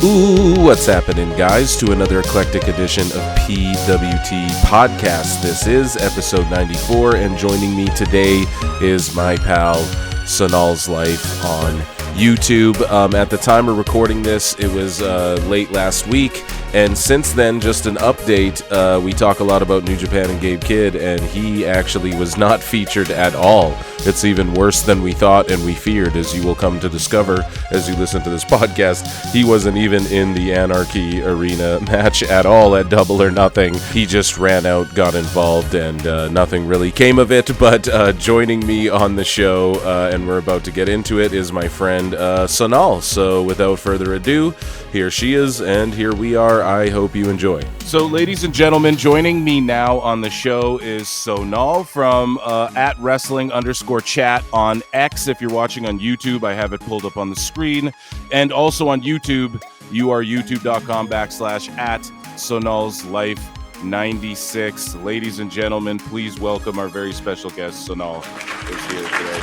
What's happening, guys, to another eclectic edition of PWT Podcast. This is episode 94, and joining me today is my pal Sonal's Life on YouTube. At the time of recording this, it was late last week, and since then, just an update, we talk a lot about New Japan and Gabe Kidd, and he actually was not featured at all. It's even worse than we thought and we feared, as you will come to discover as you listen to this podcast. He wasn't even in the Anarchy Arena match at all at Double or Nothing. He just ran out, got involved, and nothing really came of it. But joining me on the show, and we're about to get into it, is my friend Sonal. So without further ado, here she is, and here we are. I hope you enjoy. So, ladies and gentlemen, joining me now on the show is Sonal from at @wrestling_chat on X. If you're watching on YouTube, I have it pulled up on the screen. And also on YouTube, you are youtube.com/@SonalsLife96. Ladies and gentlemen, please welcome our very special guest, Sonal, is here today.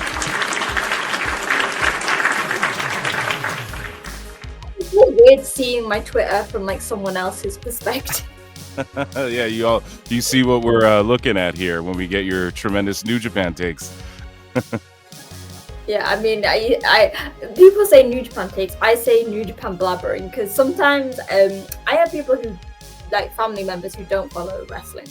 It's really weird seeing my Twitter from like someone else's perspective. Yeah, you see what we're looking at here when we get your tremendous New Japan takes. Yeah, I mean, I people say New Japan takes, I say New Japan blabbering, because sometimes I have people who, like family members who don't follow wrestling,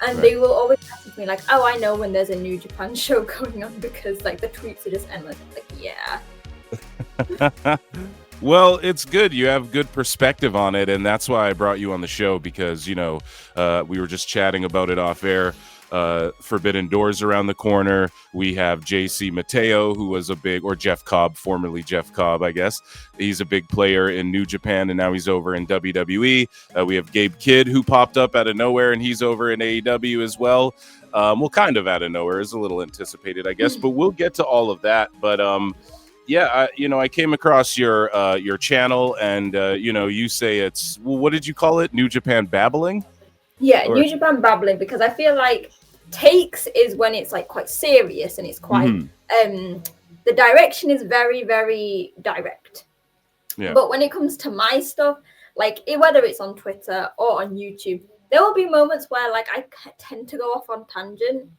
and Right. they will always message me like, oh, I know when there's a New Japan show going on, because like the tweets are just endless. Like, yeah. Well, it's good. You have good perspective on it, and that's why I brought you on the show, because, you know, we were just chatting about it off air. Forbidden Doors around the corner. We have JC Mateo, who was or Jeff Cobb, formerly Jeff Cobb, I guess. He's a big player in New Japan, and now he's over in WWE. We have Gabe Kidd, who popped up out of nowhere, and he's over in AEW as well. Well, kind of out of nowhere. Is a little anticipated, I guess, but we'll get to all of that. But yeah, I came across your channel, and you say it's, well, what did you call it? New Japan babbling? Yeah, New Japan babbling, because I feel like takes is when it's like quite serious and it's quite the direction is very, very direct. Yeah. But when it comes to my stuff, like whether it's on Twitter or on YouTube, there will be moments where like I tend to go off on tangent,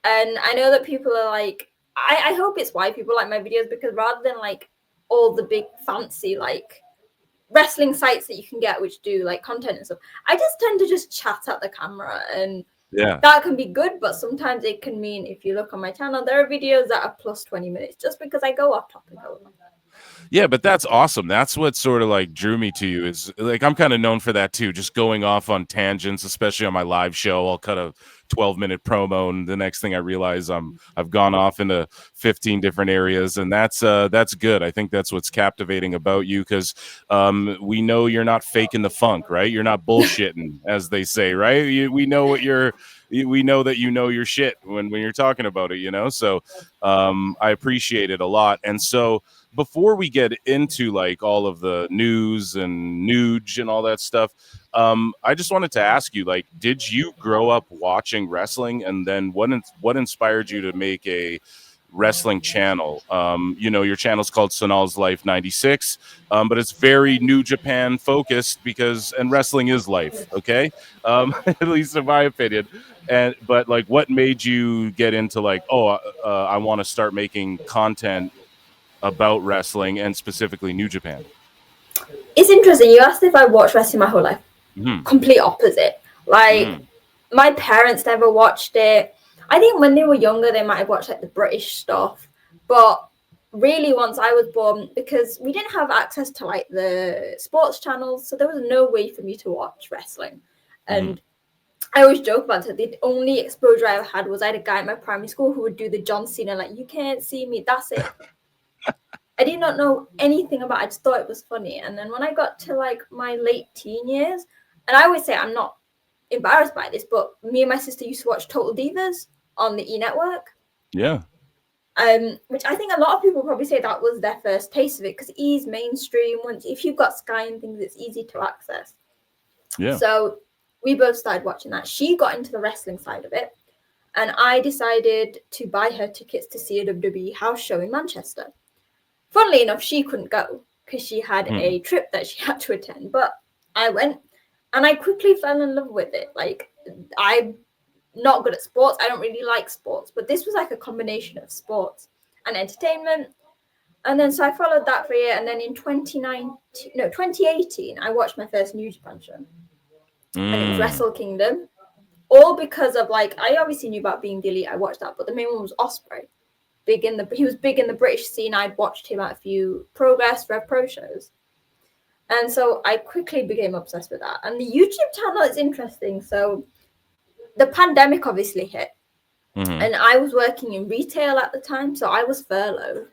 and I know that people are like, I hope it's why people like my videos, because rather than like all the big fancy like wrestling sites that you can get which do like content and stuff, I just tend to just chat at the camera, and that can be good, but sometimes it can mean, if you look on my channel, there are videos that are plus 20 minutes just because I go off topic a lot. Yeah, but that's awesome. That's what sort of like drew me to you, is like I'm kind of known for that too, just going off on tangents, especially on my live show. I'll cut a 12-minute promo, and the next thing I realize I've gone off into 15 different areas, and that's good. I think that's what's captivating about you, because we know you're not faking the funk, right? You're not bullshitting, as they say, right? We know we know that you know your shit when you're talking about it, So I appreciate it a lot. And so before we get into like all of the news and Nuge and all that stuff, I just wanted to ask you, like, did you grow up watching wrestling, and then what inspired you to make a wrestling channel? Your channel's called Sonal's Life 96, but it's very New Japan focused, and wrestling is life, okay? At least in my opinion. But like, what made you get into like, I want to start making content about wrestling, and specifically New Japan? It's interesting. You asked if I watched wrestling my whole life. Complete opposite. Like my parents never watched it. I think when they were younger, they might have watched like the British stuff, but really once I was born, because we didn't have access to like the sports channels, so there was no way for me to watch wrestling. And I always joke about it. The only exposure I had was I had a guy at my primary school who would do the John Cena, like, you can't see me, that's it. I did not know anything about it. I just thought it was funny. And then when I got to like my late teen years, and I always say I'm not embarrassed by this, but me and my sister used to watch Total Divas on the E! Network. Yeah. Which I think a lot of people probably say that was their first taste of it, because E's mainstream. If you've got Sky and things, it's easy to access. Yeah. So we both started watching that. She got into the wrestling side of it, and I decided to buy her tickets to see a WWE house show in Manchester. Funnily enough, she couldn't go because she had a trip that she had to attend. But I went, and I quickly fell in love with it. Like, I'm not good at sports. I don't really like sports, but this was like a combination of sports and entertainment. And then so I followed that for a year, and then in 2018, I watched my first New Japan show, and it was Wrestle Kingdom. All because of, like, I obviously knew about Being the Elite. I watched that, but the main one was Ospreay. He was big in the British scene. I'd watched him at a few Rev Pro shows. And so I quickly became obsessed with that. And the YouTube channel is interesting. So the pandemic obviously hit. And I was working in retail at the time, so I was furloughed.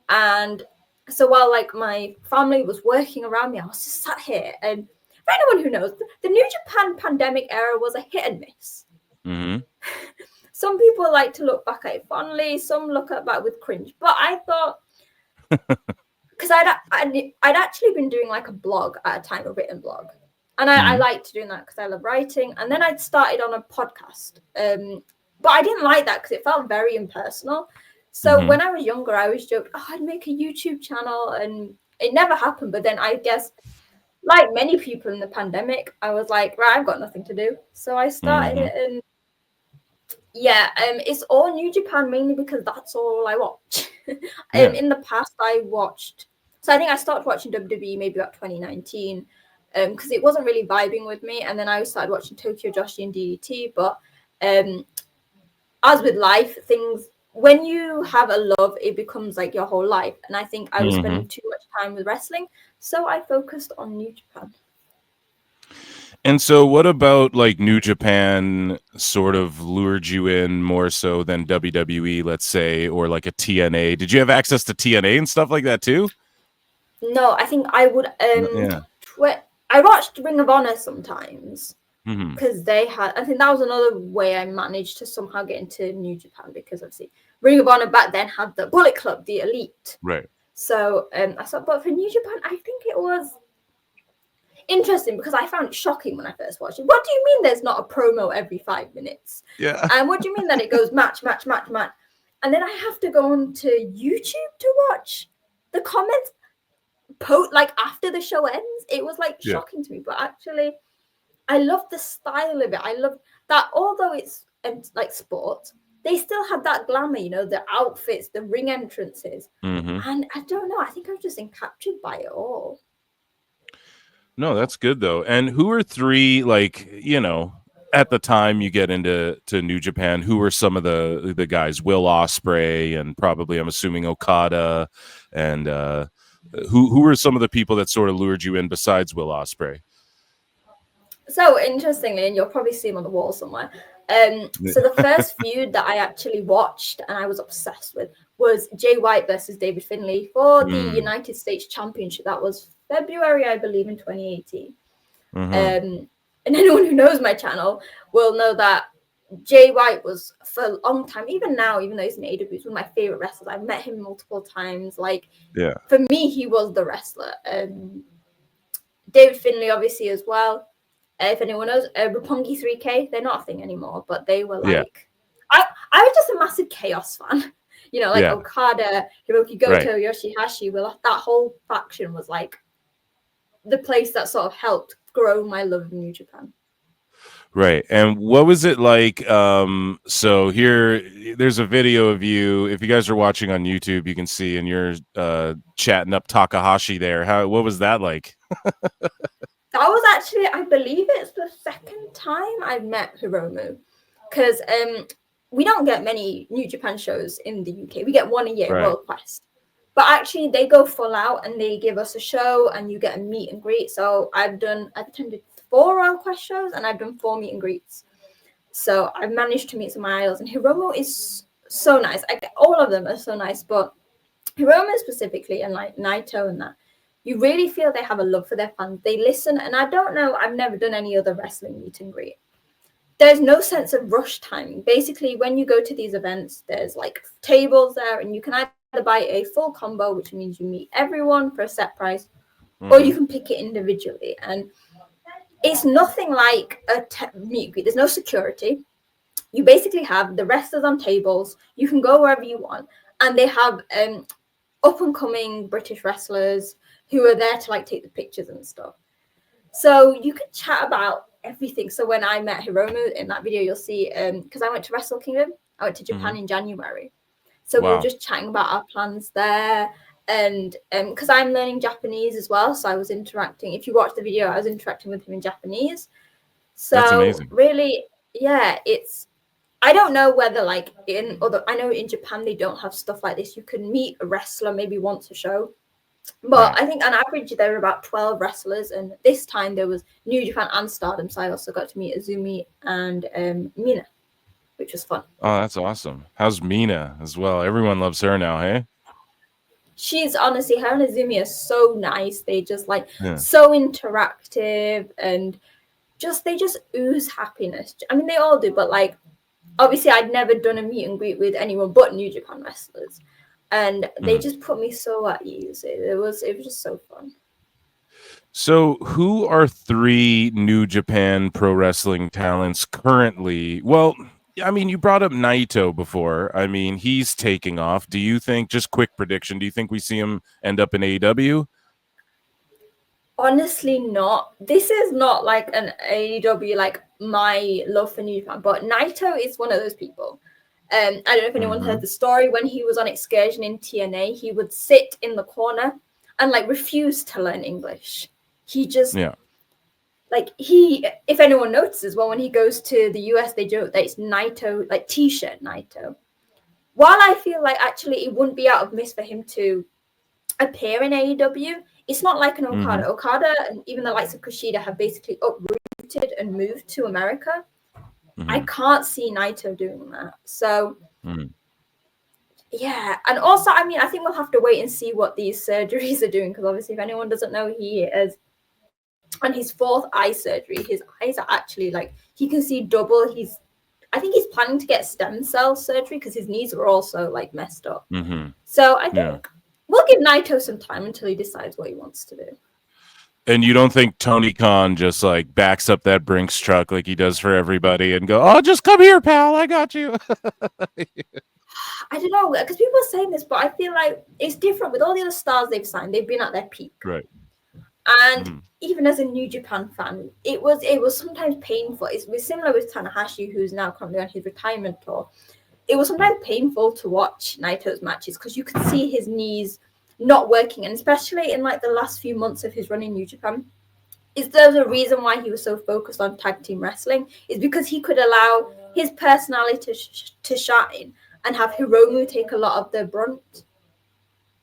And so while, like, my family was working around me, I was just sat here. And for anyone who knows, the New Japan pandemic era was a hit and miss. Some people like to look back at it fondly. Some look at back with cringe. But I thought, because I'd actually been doing like a blog at a time, a written blog. And I liked doing that because I love writing. And then I'd started on a podcast. But I didn't like that because it felt very impersonal. So when I was younger, I always joked, I'd make a YouTube channel. And it never happened. But then I guess, like many people in the pandemic, I was like, right, I've got nothing to do. So I started it. And it's all New Japan mainly because that's all I watch. In the past, I watched. So I think I started watching WWE maybe about 2019 because it wasn't really vibing with me. And then I started watching Tokyo Joshi and DDT. But as with life, things, when you have a love, it becomes like your whole life. And I think I was spending too much time with wrestling. So I focused on New Japan. And so what about like New Japan sort of lured you in more so than WWE, let's say, or like a TNA? Did you have access to TNA and stuff like that too? No, I think I would. I watched Ring of Honor sometimes because they had. I think that was another way I managed to somehow get into New Japan because obviously Ring of Honor back then had the Bullet Club, the Elite. Right. So I thought, but for New Japan, I think it was interesting because I found it shocking when I first watched it. What do you mean there's not a promo every 5 minutes? Yeah. And what do you mean that it goes match? And then I have to go on to YouTube to watch the comments like after the show ends. It was like shocking to me, but actually I love the style of it. I love that although it's like sport, they still had that glamour, you know, the outfits, the ring entrances. And I don't know, I think I was just captured by it all. No, that's good though. And who are three, like, you know, at the time you get into New Japan, who were some of the guys? Will Ospreay and probably, I'm assuming, Okada, and who were some of the people that sort of lured you in besides Will Ospreay? So interestingly, and you'll probably see him on the wall somewhere. So the first feud that I actually watched and I was obsessed with was Jay White versus David Finlay for the United States Championship. That was February, I believe, in 2018. And anyone who knows my channel will know that Jay White was for a long time, even now, even though he's in AEW, he's one of my favorite wrestlers. I've met him multiple times. Like, for me, he was the wrestler. David Finlay, obviously, as well. If anyone knows, Roppongi 3K, they're not a thing anymore, but they were like, I was just a massive Chaos fan. You know, like Okada, Hiroki Goto, Yoshihashi, that whole faction was like the place that sort of helped grow my love of New Japan. Right. And what was it like? So here, there's a video of you. If you guys are watching on YouTube, you can see, and you're chatting up Takahashi there. What was that like? That was actually, I believe it's the second time I've met Hiromu, because we don't get many New Japan shows in the UK. We get one a year, World Quest. But actually, they go full out and they give us a show and you get a meet and greet. So I've attended 4 World Quest shows and I've done 4 meet and greets. So I've managed to meet some idols, and Hiromu is so nice. All of them are so nice, but Hiromu specifically, and like Naito and that, you really feel they have a love for their fans. They listen, and I don't know, I've never done any other wrestling meet and greet. There's no sense of rush timing. Basically, when you go to these events, there's like tables there, and you can either buy a full combo, which means you meet everyone for a set price, or you can pick it individually. And it's nothing like a meet and greet. There's no security. You basically have the wrestlers on tables. You can go wherever you want, and they have up and coming British wrestlers. who are there to like take the pictures and stuff. So you could chat about everything. So when I met Hiromu in that video, you'll see because I went to Wrestle Kingdom, I went to Japan in January. So we were just chatting about our plans there. And because I'm learning Japanese as well, so I was interacting. If you watch the video, I was interacting with him in Japanese. So that's amazing. Really, yeah, I don't know whether like I know in Japan they don't have stuff like this. You can meet a wrestler maybe once a show. But I think on average there were about 12 wrestlers, and this time there was New Japan and Stardom, so I also got to meet Azumi and Mina, which was fun. Oh, that's awesome. How's Mina as well? Everyone loves her now, hey? She's honestly, her and Azumi are so nice. They just like so interactive, and they just ooze happiness. I mean, they all do, but like obviously I'd never done a meet and greet with anyone but New Japan wrestlers. And they just put me so at ease. It was just so fun. So who are 3 New Japan Pro Wrestling talents currently? Well, I mean, you brought up Naito before. I mean, he's taking off. Do you think, just quick prediction, do you think we see him end up in AEW? Honestly, not. This is not like an AEW, like my love for New Japan, but Naito is one of those people. I don't know if anyone heard the story. When he was on excursion in TNA, he would sit in the corner and like refuse to learn English. He just like if anyone notices, well, when he goes to the US, they joke that it's Naito, like t-shirt Naito. While I feel like actually it wouldn't be out of miss for him to appear in AEW, it's not like an Okada. Okada and even the likes of Kushida have basically uprooted and moved to America. I can't see Naito doing that. So, yeah. And also, I mean, I think we'll have to wait and see what these surgeries are doing, because obviously, if anyone doesn't know, he is on his 4th eye surgery. His eyes are actually like, he can see double. I think he's planning to get stem cell surgery because his knees are also like messed up. So I think we'll give Naito some time until he decides what he wants to do. And you don't think Tony Khan just like backs up that Brinks truck like he does for everybody and go, "Oh, just come here, pal. I got you." I don't know, because people are saying this, but I feel like it's different with all the other stars they've signed. They've been at their peak, right? And even as a New Japan fan, it was sometimes painful. It was similar with Tanahashi, who's now currently on his retirement tour. It was sometimes painful to watch Naito's matches because you could see his knees not working, and especially in like the last few months of his run in New Japan, there's a reason why he was so focused on tag team wrestling, is because he could allow his personality to shine and have Hiromu take a lot of the brunt.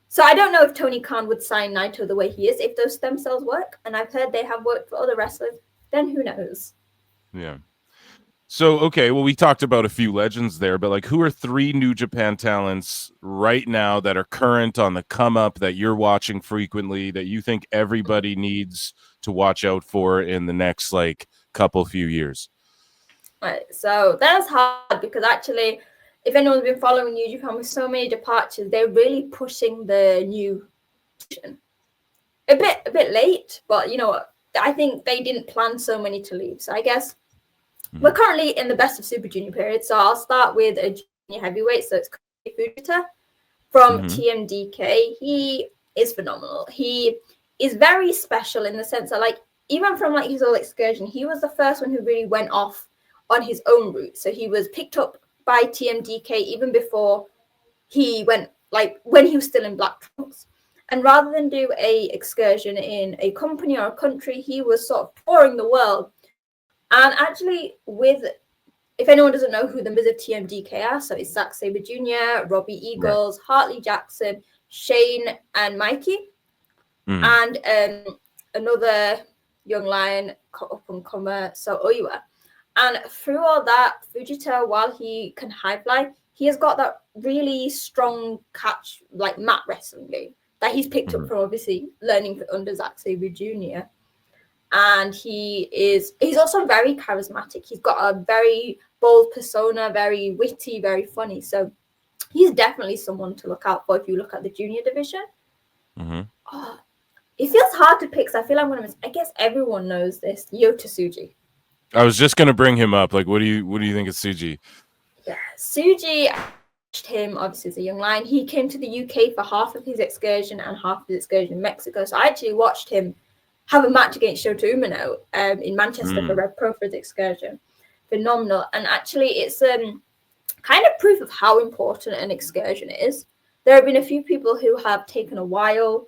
So I don't know if Tony Khan would sign Naito the way he is if those stem cells work, and I've heard they have worked for other wrestlers. Then who knows? Yeah. So, okay, well, we talked about a few legends there, but like, who are 3 New Japan talents right now that are current on the come up that you're watching frequently that you think everybody needs to watch out for in the next like few years? Right, so that's hard because actually, if anyone's been following New Japan with so many departures, they're really pushing the new a bit late, but you know what? I think they didn't plan so many to leave. So I guess we're currently in the best of Super Junior period. So I'll start with a junior heavyweight. So it's Kosei Fujita from TMDK. He is phenomenal. He is very special in the sense that, like, even from like his old excursion, he was the first one who really went off on his own route. So he was picked up by TMDK even before he went, like when he was still in Black Trunks. And rather than do a excursion in a company or a country, he was sort of touring the world. And actually, if anyone doesn't know who the members of TMDK are, so it's Zack Sabre Jr., Robbie Eagles, Hartley Jackson, Shane, and Mikey. And another young lion, up-and-comer, so Oiwa. And through all that, Fujita, while he can high fly, he has got that really strong catch, like mat wrestling game that he's picked up from obviously learning under Zack Sabre Jr. And he's also very charismatic. He's got a very bold persona, very witty, very funny. So he's definitely someone to look out for if you look at the junior division. Oh, it feels hard to pick, so I feel I'm going to miss. I guess everyone knows this. Yota Tsuji. I was just going to bring him up. Like, what do you think of Tsuji? Yeah, Tsuji. him obviously as a young lion. He came to the UK for half of his excursion and half of his excursion in Mexico. So I actually watched him have a match against Shota Umino in Manchester for Red Pro for his excursion. Phenomenal. And actually it's kind of proof of how important an excursion is. There have been a few people who have taken a while.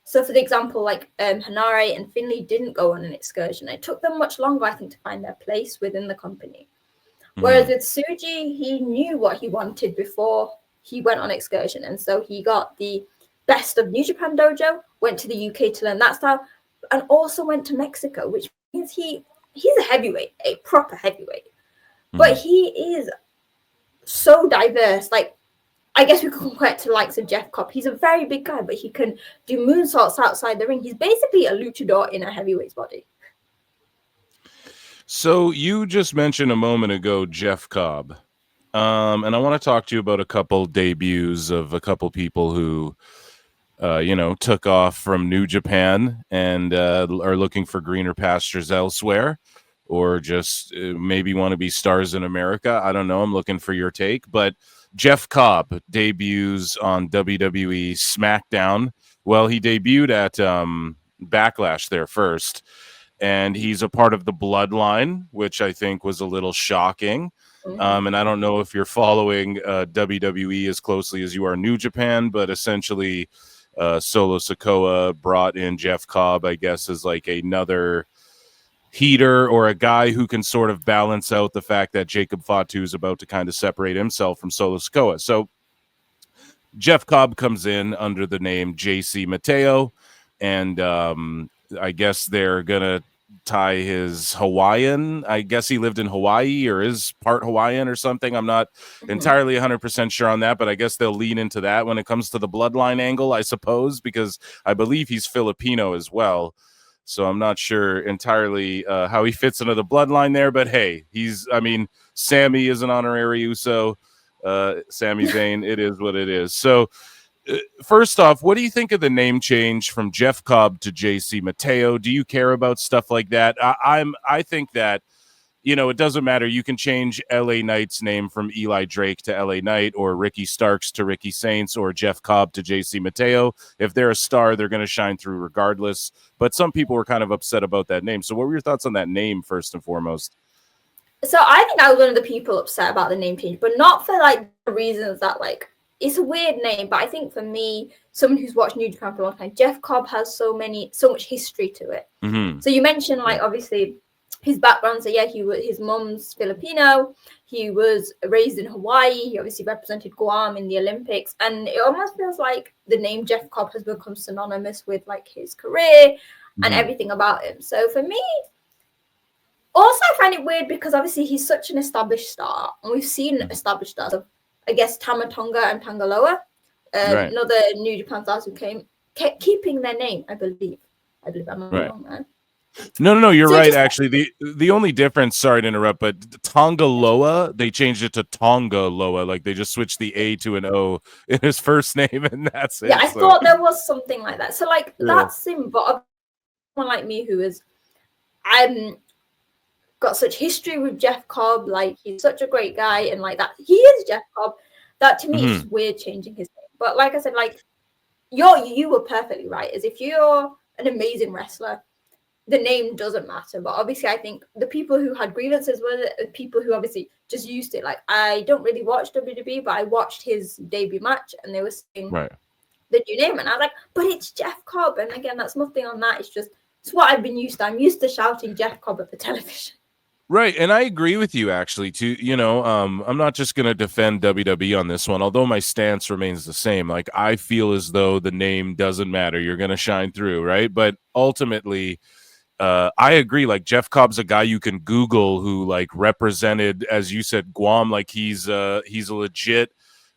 So for the example, like Hanare and Finley didn't go on an excursion. It took them much longer, I think, to find their place within the company. Whereas with Tsuji, he knew what he wanted before he went on excursion. And so he got the best of New Japan Dojo, went to the UK to learn that style, and also went to Mexico, which means he's a heavyweight, a proper heavyweight. But he is so diverse. Like, I guess we could compare it to the likes of Jeff Cobb. He's a very big guy, but he can do moonsaults outside the ring. He's basically a luchador in a heavyweight's body. So you just mentioned a moment ago Jeff Cobb, and I want to talk to you about a couple debuts of a couple people who, took off from New Japan and are looking for greener pastures elsewhere, or just maybe want to be stars in America. I don't know. I'm looking for your take. But Jeff Cobb debuts on WWE SmackDown. Well, he debuted at Backlash there first. And he's a part of the Bloodline, which I think was a little shocking. And I don't know if you're following WWE as closely as you are New Japan, but essentially Solo Sikoa brought in Jeff Cobb, I guess, as like another heater or a guy who can sort of balance out the fact that Jacob Fatu is about to kind of separate himself from Solo Sikoa. So Jeff Cobb comes in under the name JC Mateo, and I guess they're going to tie his Hawaiian. I guess he lived in Hawaii or is part Hawaiian or something. I'm not entirely 100% sure on that, but I guess they'll lean into that when it comes to the bloodline angle, I suppose, because I believe he's Filipino as well. So I'm not sure entirely how he fits into the bloodline there, but hey, Sammy is an honorary Uso. Sami Zayn, it is what it is. So first off, what do you think of the name change from Jeff Cobb to JC Mateo? Do you care about stuff like that? I think that, it doesn't matter. You can change LA Knight's name from Eli Drake to LA Knight, or Ricky Starks to Ricky Saints, or Jeff Cobb to JC Mateo. If they're a star, they're going to shine through regardless. But some people were kind of upset about that name. So what were your thoughts on that name first and foremost? So I think I was one of the people upset about the name change, but not for like the reasons that like it's a weird name. But I think for me, someone who's watched New Japan for a long time, Jeff Cobb has so much history to it. So you mentioned like obviously his background. So yeah, his mom's Filipino. He was raised in Hawaii. He obviously represented Guam in the Olympics, and it almost feels like the name Jeff Cobb has become synonymous with like his career and everything about him. So for me, also I find it weird because obviously he's such an established star, and we've seen established stars of, I guess, Tama Tonga and Tangaloa, another New Japan stars who kept keeping their name, I believe I'm not wrong there. No, you're right. Actually, the only difference, sorry to interrupt, but Tongaloa, they changed it to Tongaloa. Like they just switched the A to an O in his first name, and that's it. Yeah, I thought there was something like that. So like that's him, but someone like me who is, got such history with Jeff Cobb, like he's such a great guy, and like that he is Jeff Cobb. That to me is weird changing his name. But like I said, like you were perfectly right. As if you're an amazing wrestler, the name doesn't matter. But obviously I think the people who had grievances were the people who obviously just used it. Like I don't really watch WWE, but I watched his debut match and they were saying the new name, and I was like, but it's Jeff Cobb. And again, that's nothing on that. It's what I've been used to. I'm used to shouting Jeff Cobb at the television. Right, and I agree with you actually too. I'm not just going to defend WWE on this one, although my stance remains the same. Like I feel as though the name doesn't matter. You're going to shine through, right? But ultimately, I agree. Like Jeff Cobb's a guy you can Google who like represented, as you said, Guam. Like he's a legit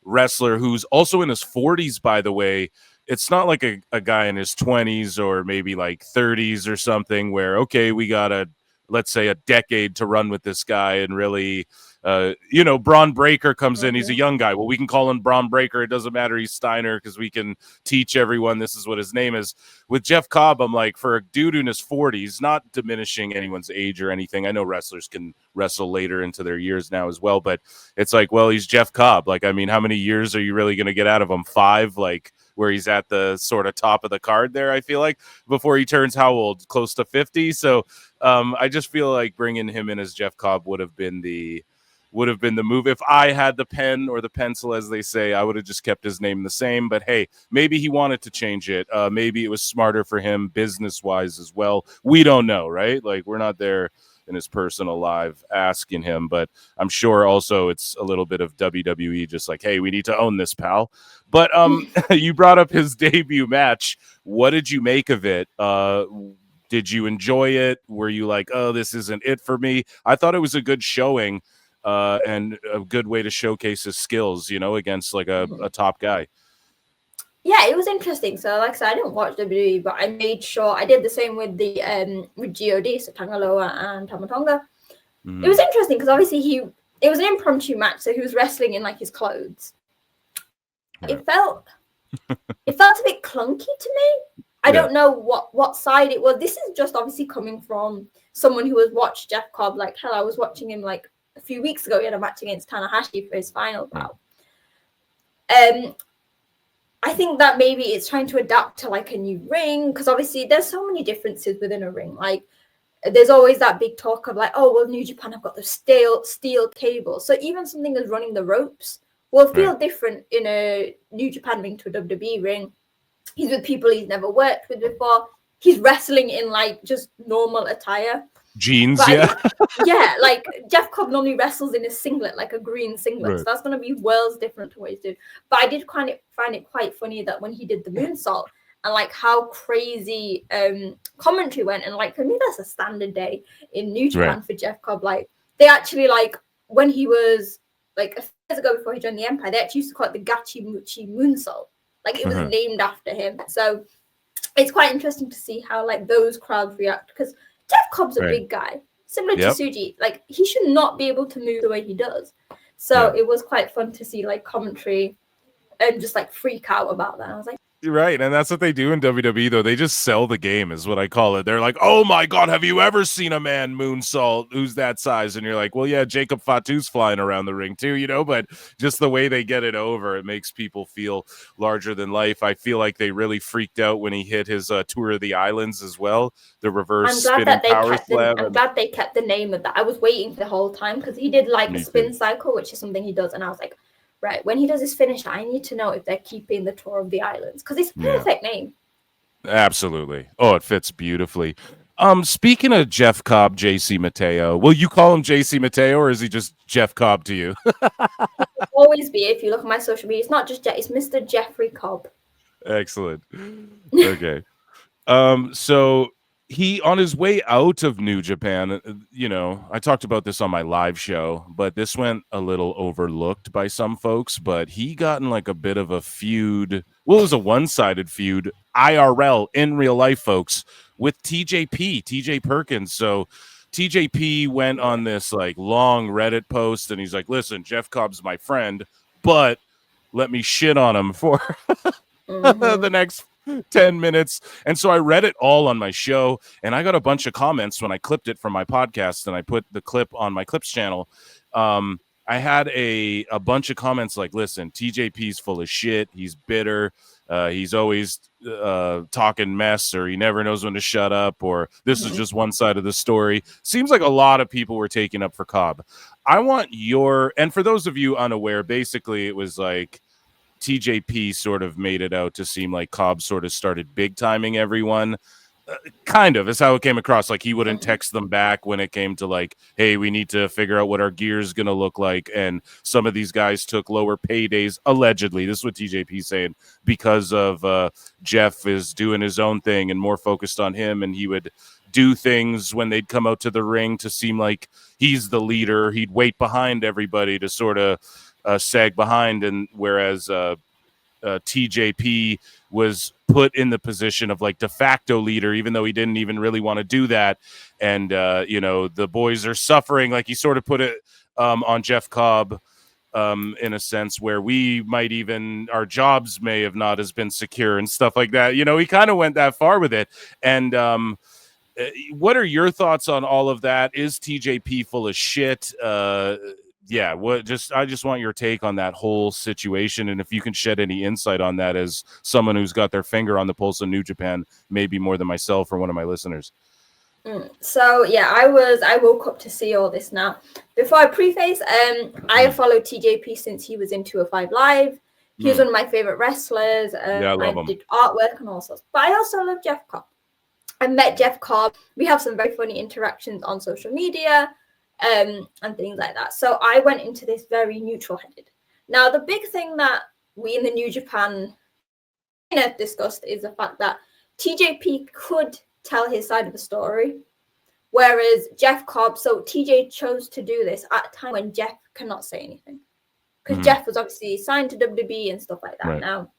wrestler who's also in his 40s, by the way. It's not like a guy in his 20s or maybe like 30s or something where, okay, we got let's say a decade to run with this guy and really Braun Breaker comes in. He's a young guy. Well, we can call him Braun Breaker. It doesn't matter. He's Steiner because we can teach everyone this is what his name is. With Jeff Cobb, I'm like, for a dude in his 40s, not diminishing anyone's age or anything. I know wrestlers can wrestle later into their years now as well, but it's like, well, he's Jeff Cobb. Like, I mean, how many years are you really going to get out of him? 5, like, where he's at the sort of top of the card there, I feel like, before he turns how old? Close to 50. So I just feel like bringing him in as Jeff Cobb would have been the move. If I had the pen or the pencil, as they say, I would have just kept his name the same. But hey, maybe he wanted to change it. Maybe it was smarter for him business-wise as well. We don't know, right? Like, we're not there in his personal life asking him, but I'm sure also it's a little bit of WWE just like, hey, we need to own this, pal. But you brought up his debut match. What did you make of it? Did you enjoy it? Were you like, oh, this isn't it for me? I thought it was a good showing and a good way to showcase his skills, against like a top guy. Yeah, it was interesting. So, like I said, I didn't watch WWE, but I made sure I did the same with the with God, so Tangaloa and Tamatonga. It was interesting because obviously it was an impromptu match, so he was wrestling in like his clothes. Yeah. It felt a bit clunky to me. I don't know what side it was. This is just obviously coming from someone who has watched Jeff Cobb. Like, hell, I was watching him like a few weeks ago. He had a match against Tanahashi for his final bout. I think that maybe it's trying to adapt to like a new ring, because obviously there's so many differences within a ring. Like, there's always that big talk of like, oh, well, New Japan have got the steel cable. So even something as running the ropes will feel different in a New Japan ring to a WWE ring. He's with people he's never worked with before. He's wrestling in like just normal attire. Jeans, like Jeff Cobb normally wrestles in a singlet, like a green singlet. So that's going to be worlds different to what he's doing. But I did find it quite funny that when he did the moonsault and like how crazy commentary went, and like for me that's a standard day in New Japan for Jeff Cobb. Like they actually, like when he was like a few years ago before he joined the Empire, they actually used to call it the Gachi Muchi moonsault. Like it was named after him. So it's quite interesting to see how like those crowds react, because Jeff Cobb's a big guy, similar to Tsuji. Like he should not be able to move the way he does. So it was quite fun to see like commentary and just like freak out about that. I was like, right, and that's what they do in WWE, though. They just sell the game, is what I call it. They're like, oh my God, have you ever seen a man moonsault who's that size? And you're like, well, yeah, Jacob Fatu's flying around the ring too, but just the way they get it over, it makes people feel larger than life. I feel like they really freaked out when he hit his Tour of the Islands as well, the reverse spinning power slam. I'm glad they kept the name of that. I was waiting for the whole time because he did like a spin cycle, which is something he does, and I was like, right, when he does his finish, I need to know if they're keeping the Tour of the Islands, because it's a perfect name. Absolutely. Oh, it fits beautifully. Speaking of Jeff Cobb, JC Mateo, will you call him JC Mateo, or is he just Jeff Cobb to you? He'll always be. If you look at my social media, it's not just Jeff, it's Mr. Jeffrey Cobb. Excellent. Okay. So he, on his way out of New Japan, I talked about this on my live show, but this went a little overlooked by some folks, but he got in like a bit of a feud. Well, it was a one-sided feud, IRL, in real life, folks, with TJ Perkins. So TJP went on this like long Reddit post, and he's like, listen, Jeff Cobb's my friend, but let me shit on him for the next 10 minutes. And so I read it all on my show, and I got a bunch of comments when I clipped it from my podcast, and I put the clip on my Clips channel. I had a bunch of comments like, listen, TJP's full of shit. He's bitter. He's always talking mess, or he never knows when to shut up, or this is just one side of the story. Seems like a lot of people were taking up for Cobb. I want and for those of you unaware, basically it was like TJP sort of made it out to seem like Cobb sort of started big timing everyone. Kind of is how it came across. Like he wouldn't text them back when it came to like, hey, we need to figure out what our gear is going to look like. And some of these guys took lower paydays, allegedly. This is what TJP's saying, because of Jeff is doing his own thing and more focused on him. And he would do things when they'd come out to the ring to seem like he's the leader. He'd wait behind everybody to sort of sag behind, and whereas TJP was put in the position of like de facto leader, even though he didn't even really want to do that. And the boys are suffering. Like he sort of put it on Jeff Cobb. In a sense where we might even, our jobs may have not as been secure and stuff like that. You know, he kind of went that far with it. And what are your thoughts on all of that? Is TJP full of shit? Yeah, I just want your take on that whole situation, and if you can shed any insight on that as someone who's got their finger on the pulse of New Japan, maybe more than myself or one of my listeners. So yeah, I woke up to see all this now. Before I preface, I have followed TJP since he was in 205 Live. He was one of my favorite wrestlers. Yeah, I love him. Did artwork and all sorts. But I also love Jeff Cobb. I met Jeff Cobb. We have some very funny interactions on social media, and things like that. So I went into this very neutral-headed. Now, the big thing that we in the New Japan discussed is the fact that TJP could tell his side of the story, whereas Jeff Cobb, so TJ chose to do this at a time when Jeff cannot say anything, because Jeff was obviously signed to WWE and stuff like that. Right. Now,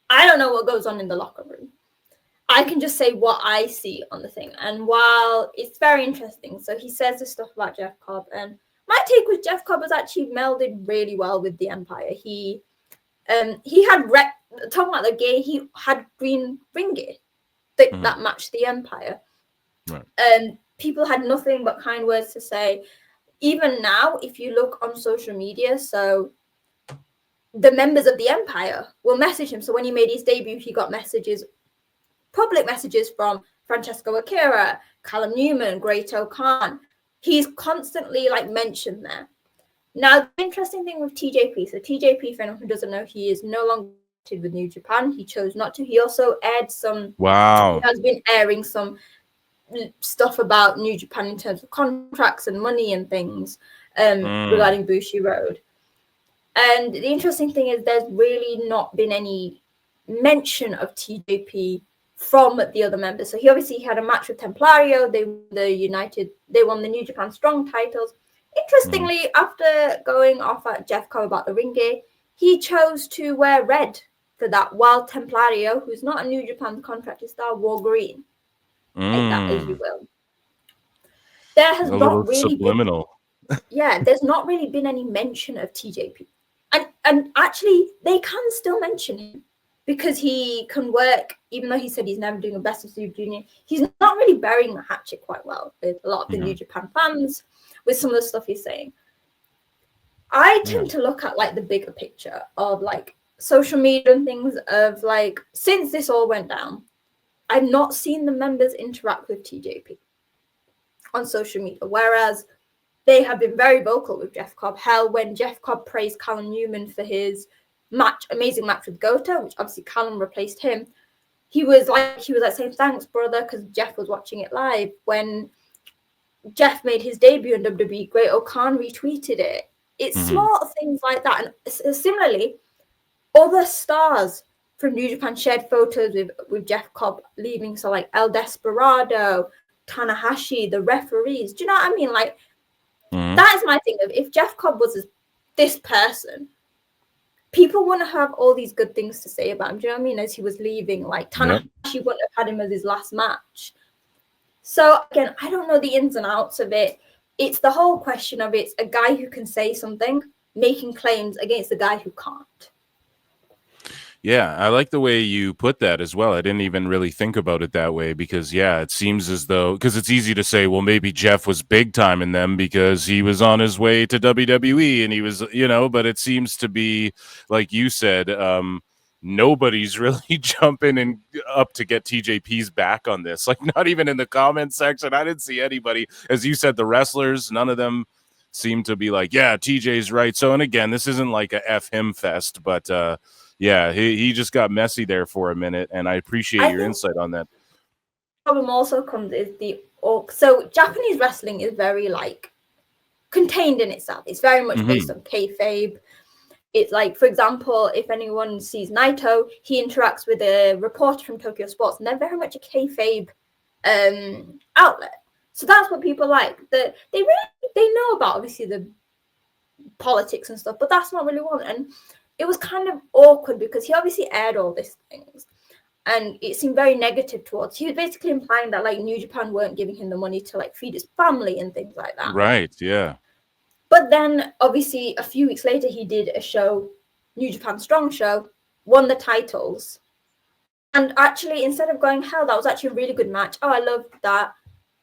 I don't know what goes on in the locker room. I can just say what I see on the thing, and while it's very interesting, so he says this stuff about Jeff Cobb, and my take with Jeff Cobb was actually melded really well with the Empire. He had talking about the gear, he had green ring gear that matched the Empire. Right. And people had nothing but kind words to say. Even now, if you look on social media, so the members of the Empire will message him. So when he made his debut, he got public messages from Francesco Akira, Callum Newman, Great Khan. He's constantly mentioned there. Now, the interesting thing with TJP, so TJP, for anyone who doesn't know, he is no longer with New Japan. He chose not to. He also aired some. Wow. He has been airing some stuff about New Japan in terms of contracts and money and things regarding Bushi Road. And the interesting thing is there's really not been any mention of TJP from the other members. So he obviously had a match with Templario. They won the New Japan Strong titles. Interestingly, after going off at Jeff Cobb about the ring gear, he chose to wear red for that, while Templario, who's not a New Japan contracted star, wore green. Take that as you will. There has not really subliminal. There's not really been any mention of TJP. And actually, they can still mention him because he can work, even though he said he's never doing a Best of Super Junior. He's not really burying the hatchet quite well with a lot of the New Japan fans with some of the stuff he's saying. I tend to look at the bigger picture of social media and things of since this all went down, I've not seen the members interact with TJP on social media, whereas they have been very vocal with Jeff Cobb. Hell, when Jeff Cobb praised Callum Newman for his amazing match with Gota, which obviously Callum replaced him, he was saying thanks, brother, because Jeff was watching it live. When Jeff made his debut in WWE, Great Khan retweeted it. It's small things like that, and similarly, other stars from New Japan shared photos with Jeff Cobb leaving. So El Desperado, Tanahashi, the referees. Do you know what I mean? That is my thing. If Jeff Cobb was this person, people wouldn't have all these good things to say about him. Do you know what I mean? As he was leaving, Tanahashi wouldn't have had him as his last match. So again, I don't know the ins and outs of it. It's the whole question of it's a guy who can say something, making claims against a guy who can't. Yeah, I like the way you put that as well. I didn't even really think about it that way because, it seems as though, because it's easy to say, well, maybe Jeff was big time in them because he was on his way to WWE and he was, but it seems to be, like you said, nobody's really jumping and up to get TJP's back on this. Not even in the comment section. I didn't see anybody. As you said, the wrestlers, none of them seem to be TJ's right. So, and again, this isn't a F him fest, but, he just got messy there for a minute, and I appreciate your insight on that. Problem also comes is so Japanese wrestling is very contained in itself. It's very much based on kayfabe. It's for example, if anyone sees Naito, he interacts with a reporter from Tokyo Sports, and they're very much a kayfabe outlet. So that's what people like. They know about obviously the politics and stuff, but that's not really one. And it was kind of awkward because he obviously aired all these things and it seemed very negative towards. He was basically implying that New Japan weren't giving him the money to feed his family and things like that. Right, yeah. But then, obviously, a few weeks later, he did a show, New Japan Strong Show, won the titles. And actually, instead of going, hell, that was actually a really good match. Oh, I loved that.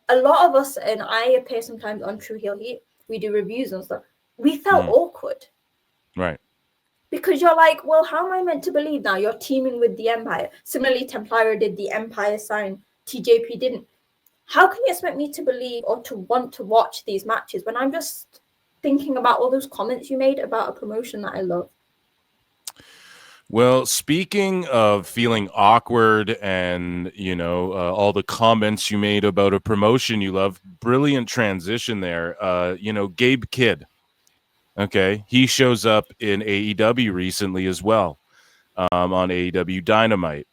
A lot of us, and I appear sometimes on True Heel Heat, we do reviews and stuff. We felt awkward. Right. Because you're like, well, how am I meant to believe now? You're teaming with the Empire. Similarly, Templario did the Empire sign. TJP didn't. How can you expect me to believe or to want to watch these matches when I'm just thinking about all those comments you made about a promotion that I love? Well, speaking of feeling awkward and, all the comments you made about a promotion you love, brilliant transition there. Gabe Kidd. Okay. He shows up in AEW recently as well, on AEW Dynamite.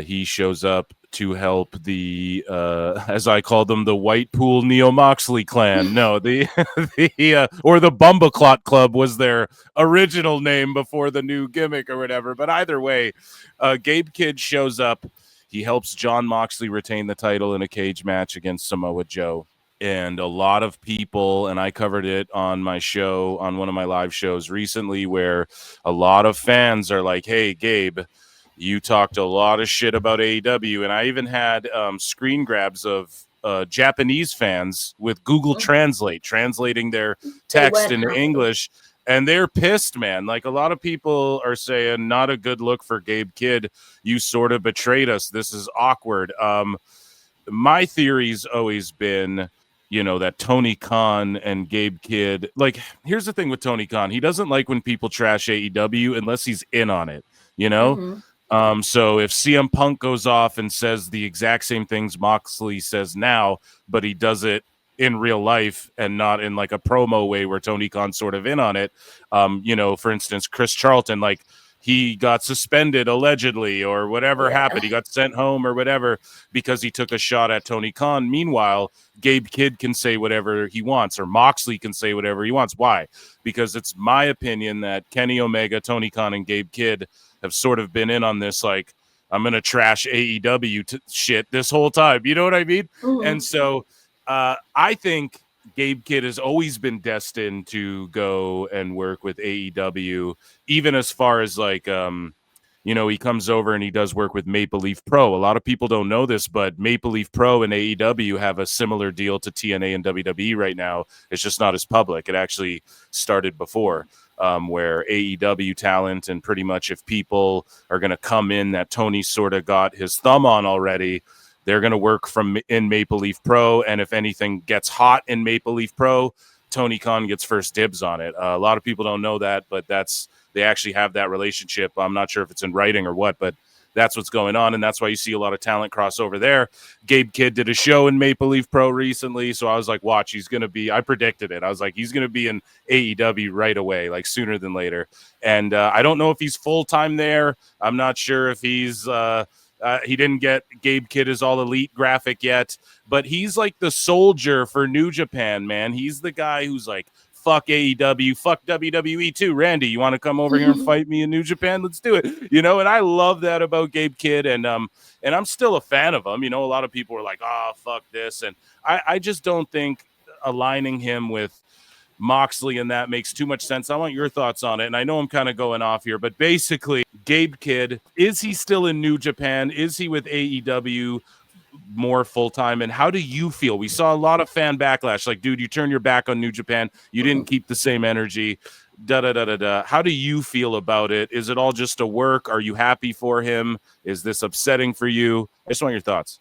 He shows up to help the, as I call them, the Whitepool Neo Moxley clan. No, the or the Bumbleclot Club was their original name before the new gimmick or whatever. But either way, Gabe Kidd shows up. He helps Jon Moxley retain the title in a cage match against Samoa Joe. And a lot of people, and I covered it on my show, on one of my live shows recently, where a lot of fans are like, hey, Gabe, you talked a lot of shit about AEW, and I even had screen grabs of Japanese fans with Google Translate translating their text into English, and they're pissed, man. Like, a lot of people are saying, not a good look for Gabe Kidd. You sort of betrayed us. This is awkward. My theory's always been, that Tony Khan and Gabe Kidd, like, here's the thing with Tony Khan. He doesn't like when people trash AEW unless he's in on it, So if CM Punk goes off and says the exact same things Moxley says now, but he does it in real life and not in like a promo way where Tony Khan's sort of in on it, for instance, Chris Charlton, like, he got suspended allegedly or whatever happened. He got sent home or whatever because he took a shot at Tony Khan. Meanwhile, Gabe Kidd can say whatever he wants, or Moxley can say whatever he wants. Why? Because it's my opinion that Kenny Omega, Tony Khan, and Gabe Kidd have sort of been in on this, like, I'm going to trash AEW shit this whole time. You know what I mean? And so I think Gabe Kidd has always been destined to go and work with AEW, even as far as like, he comes over and he does work with Maple Leaf Pro. A lot of people don't know this, but Maple Leaf Pro and AEW have a similar deal to TNA and WWE right now. It's just not as public. It actually started before, where AEW talent, and pretty much if people are going to come in that Tony sort of got his thumb on already, they're going to work from in Maple Leaf Pro, and if anything gets hot in Maple Leaf Pro, Tony Khan gets first dibs on it. A lot of people don't know that, but they actually have that relationship. I'm not sure if it's in writing or what, but that's what's going on, and that's why you see a lot of talent cross over there. Gabe Kidd did a show in Maple Leaf Pro recently, so I was like, watch, he's going to be – I predicted it. I was like, he's going to be in AEW right away, like sooner than later. And I don't know if he's full-time there. I'm not sure if he's he didn't get Gabe Kidd as All Elite graphic yet, but he's like the soldier for New Japan, man. He's the guy who's like, fuck AEW, fuck WWE too. Randy, you want to come over here and fight me in New Japan? Let's do it. And I love that about Gabe Kidd, and I'm still a fan of him. A lot of people are like, oh, fuck this. And I just don't think aligning him with Moxley and that makes too much sense. I want your thoughts on it. And I know I'm kind of going off here, but basically, Gabe Kidd, is he still in New Japan? Is he with AEW more full-time? And how do you feel? We saw a lot of fan backlash. Like, dude, you turned your back on New Japan. You didn't keep the same energy. How do you feel about it? Is it all just a work? Are you happy for him? Is this upsetting for you? I just want your thoughts.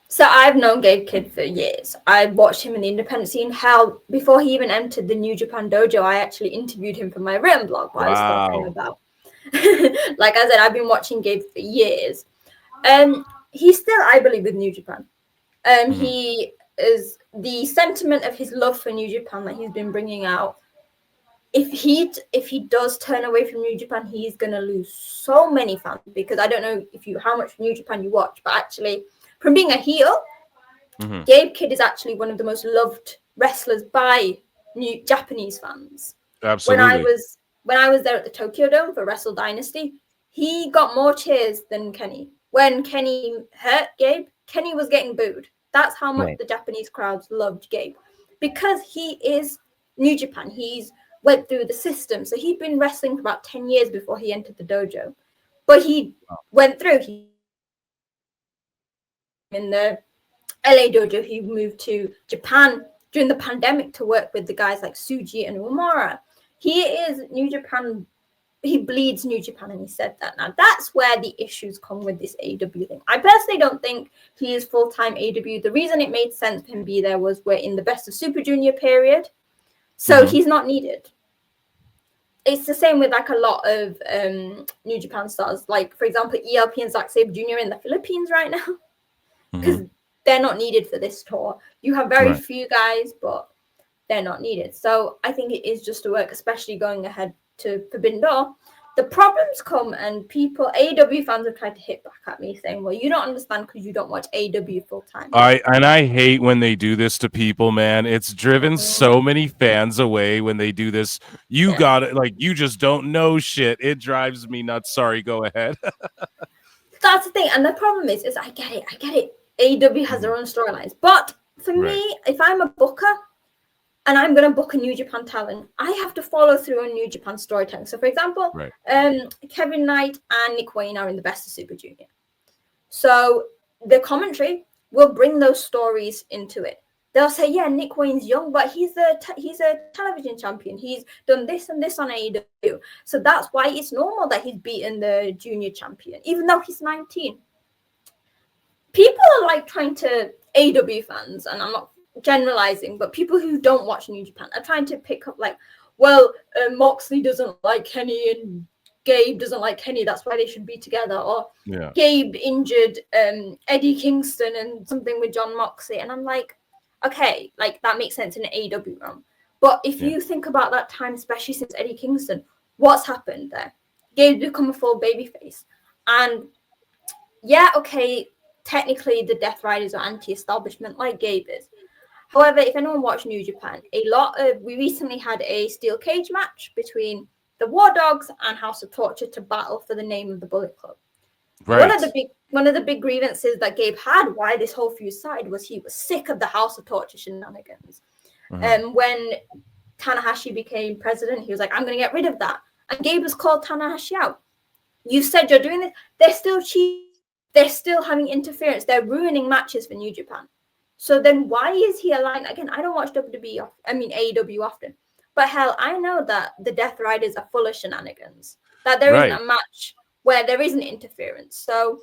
So I've known Gabe Kidd for years. I watched him in the independent scene. How before he even entered the New Japan dojo, I actually interviewed him for my written blog. What I was talking about. Like I said, I've been watching Gabe for years. He's still, I believe, with New Japan. He is the sentiment of his love for New Japan that he's been bringing out. If he does turn away from New Japan, he's gonna lose so many fans, because I don't know how much New Japan you watch, but actually, from being a heel, Gabe Kidd is actually one of the most loved wrestlers by new Japanese fans. Absolutely. When I was there at the Tokyo Dome for Wrestle Dynasty, he got more cheers than Kenny. When Kenny hurt Gabe, Kenny was getting booed. That's how much the Japanese crowds loved Gabe, because he is New Japan. He's went through the system. So he'd been wrestling for about 10 years before he entered the dojo. But he went through. In the LA dojo, he moved to Japan during the pandemic to work with the guys like Tsuji and Umara. He is New Japan. He bleeds New Japan, and he said that. Now, that's where the issues come with this AEW thing. I personally don't think he is full-time AEW. The reason it made sense for him to be there was we're in the Best of Super Junior period. So he's not needed. It's the same with like a lot of New Japan stars. Like, for example, ELP and Zack Sabre Jr. in the Philippines right now. Because they're not needed for this tour. You have very few guys, but they're not needed. So I think it is just a work, especially going ahead to Forbidden Door. The problems come, and people, AEW fans have tried to hit back at me saying, well, you don't understand because you don't watch AEW full time. I hate when they do this to people, man. It's driven so many fans away when they do this. You got it. Like, you just don't know shit. It drives me nuts. Sorry, go ahead. That's the thing. And the problem is I get it. AEW has their own storylines. But for me, if I'm a booker and I'm going to book a New Japan talent, I have to follow through on New Japan storytelling. So, for example, Kevin Knight and Nick Wayne are in the Best of Super Junior. So the commentary will bring those stories into it. They'll say, yeah, Nick Wayne's young, but he's a television champion. He's done this and this on AEW. So that's why it's normal that he's beaten the junior champion, even though he's 19. People are like trying to, AEW fans, and I'm not generalizing, but people who don't watch New Japan are trying to pick up like, well, Moxley doesn't like Kenny and Gabe doesn't like Kenny, that's why they should be together. Or Gabe injured Eddie Kingston and something with John Moxley. And I'm like, okay, like that makes sense in an AEW realm. But if you think about that time, especially since Eddie Kingston, what's happened there? Gabe's become a full babyface. And yeah, okay, technically the Death Riders are anti-establishment like Gabe is. However, if anyone watched New Japan, we recently had a steel cage match between the War Dogs and House of Torture to battle for the name of the Bullet Club. Right. One of the big grievances that Gabe had why this whole feud started was he was sick of the House of Torture shenanigans. When Tanahashi became president, he was like, I'm going to get rid of that. And Gabe has called Tanahashi out. You said you're doing this. They're still cheating. They're still having interference. They're ruining matches for New Japan. So then why is he aligned? Again, I don't watch AEW often. But hell, I know that the Death Riders are full of shenanigans. That there isn't a match where there isn't interference. So,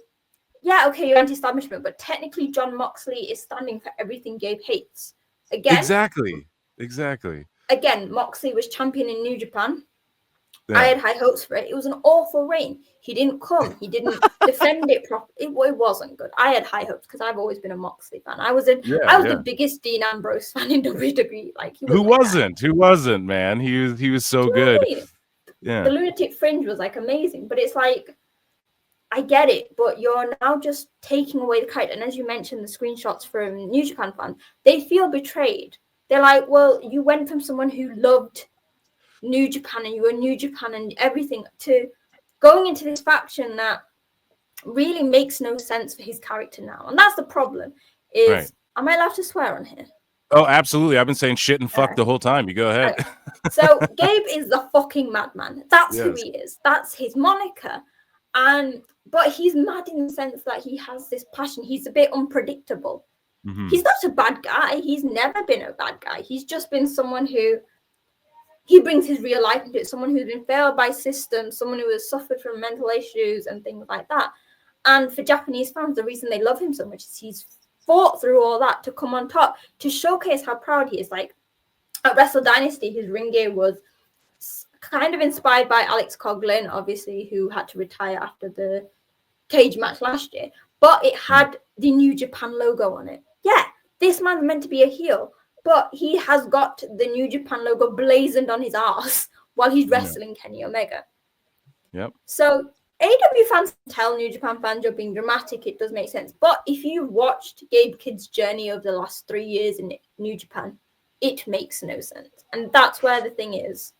yeah, okay, you're anti-establishment, but technically John Moxley is standing for everything Gabe hates. Again. Exactly. Again, Moxley was champion in New Japan. Yeah. I had high hopes for it. It was an awful reign. He didn't come. He didn't defend it properly. It wasn't good. I had high hopes because I've always been a Moxley fan. I was the biggest Dean Ambrose fan in WWE. Like Who wasn't, man? He was so good. Yeah. The Lunatic Fringe was like amazing, but it's like I get it, but you're now just taking away the kite. And as you mentioned, the screenshots from New Japan fans, they feel betrayed. They're like, well, you went from someone who loved New Japan and you were New Japan and everything to going into this faction that really makes no sense for his character now. And that's the problem is, am I allowed to swear on here? Oh, absolutely. I've been saying shit and fuck the whole time. You go ahead. So Gabe is the fucking madman. That's who he is. That's his moniker. But he's mad in the sense that he has this passion. He's a bit unpredictable. He's not a bad guy. He's never been a bad guy. He's just been someone who he brings his real life into it, someone who's been failed by systems, someone who has suffered from mental issues and things like that. And for Japanese fans, the reason they love him so much is he's fought through all that to come on top, to showcase how proud he is. Like at Wrestle Dynasty, his ring gear was kind of inspired by Alex Coughlin, obviously, who had to retire after the cage match last year. But it had the New Japan logo on it. Yeah, this man's meant to be a heel, but he has got the New Japan logo blazoned on his ass while he's wrestling Kenny Omega. Yep. So AEW fans tell New Japan fans you're being dramatic. It does make sense. But if you've watched Gabe Kidd's journey over the last 3 years in New Japan, it makes no sense. And that's where the thing is.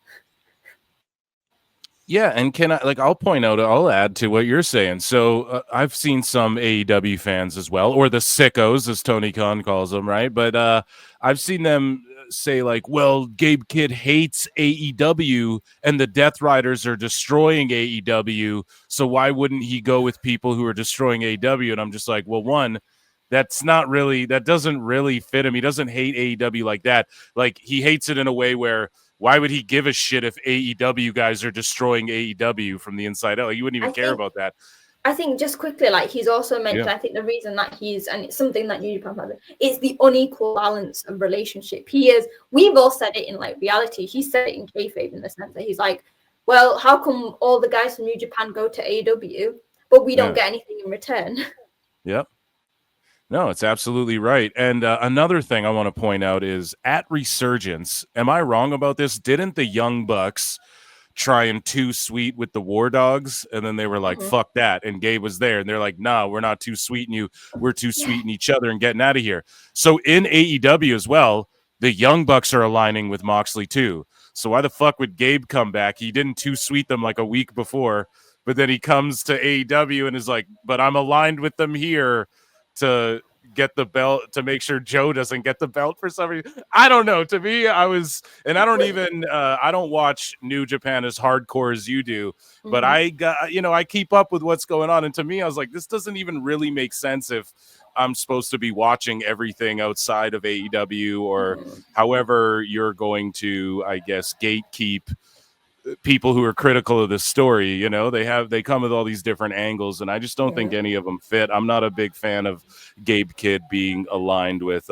Yeah, and I'll add to what you're saying. So I've seen some AEW fans as well, or the sickos, as Tony Khan calls them, right? But I've seen them say like, well, Gabe Kidd hates AEW and the Death Riders are destroying AEW, so why wouldn't he go with people who are destroying AEW? And I'm just like, well, one, that doesn't really fit him. He doesn't hate AEW like that. Like, he hates it in a way where, why would he give a shit if AEW guys are destroying AEW from the inside out? Like, you wouldn't even care about that. I think just quickly, like he's also mentioned, I think the reason that and it's something that you have, it's the unequal balance of relationship. We've all said it in like reality. He said it in kayfabe in the sense that he's like, well, how come all the guys from New Japan go to AEW, but we don't get anything in return? Yep. No, it's absolutely right. And another thing I want to point out is at Resurgence, am I wrong about this? Didn't the Young Bucks trying too sweet with the War Dogs, and then they were like, fuck that, and Gabe was there, and they're like, nah, we're not too sweeting you, we're too sweeting each other and getting out of here. So in AEW as well, the Young Bucks are aligning with Moxley too. So why the fuck would Gabe come back? He didn't too sweet them like a week before, but then he comes to AEW and is like, but I'm aligned with them here to get the belt, to make sure Joe doesn't get the belt for some reason. I don't know. To me, I don't watch New Japan as hardcore as you do, but I keep up with what's going on. And to me, I was like, this doesn't even really make sense if I'm supposed to be watching everything outside of AEW or however you're going to, I guess, gatekeep people who are critical of this story. They come with all these different angles, and I just don't think any of them fit. I'm not a big fan of Gabe Kidd being aligned with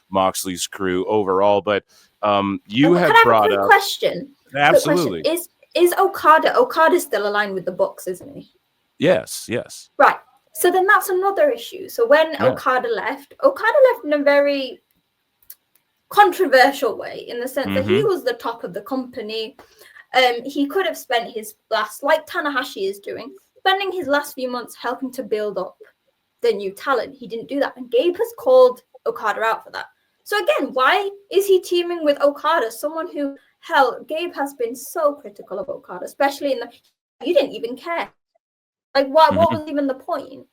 Moxley's crew overall, but you had brought up question. Absolutely. Is Okada's still aligned with the Bucks, isn't he? Yes. Right. So then that's another issue. So when Okada left in a very controversial way, in the sense that he was the top of the company. He could have spent his last, like Tanahashi is doing, spending his last few months helping to build up the new talent. He didn't do that. And Gabe has called Okada out for that. So again, why is he teaming with Okada? Someone who, Gabe has been so critical of Okada, especially you didn't even care. Like, what was even the point?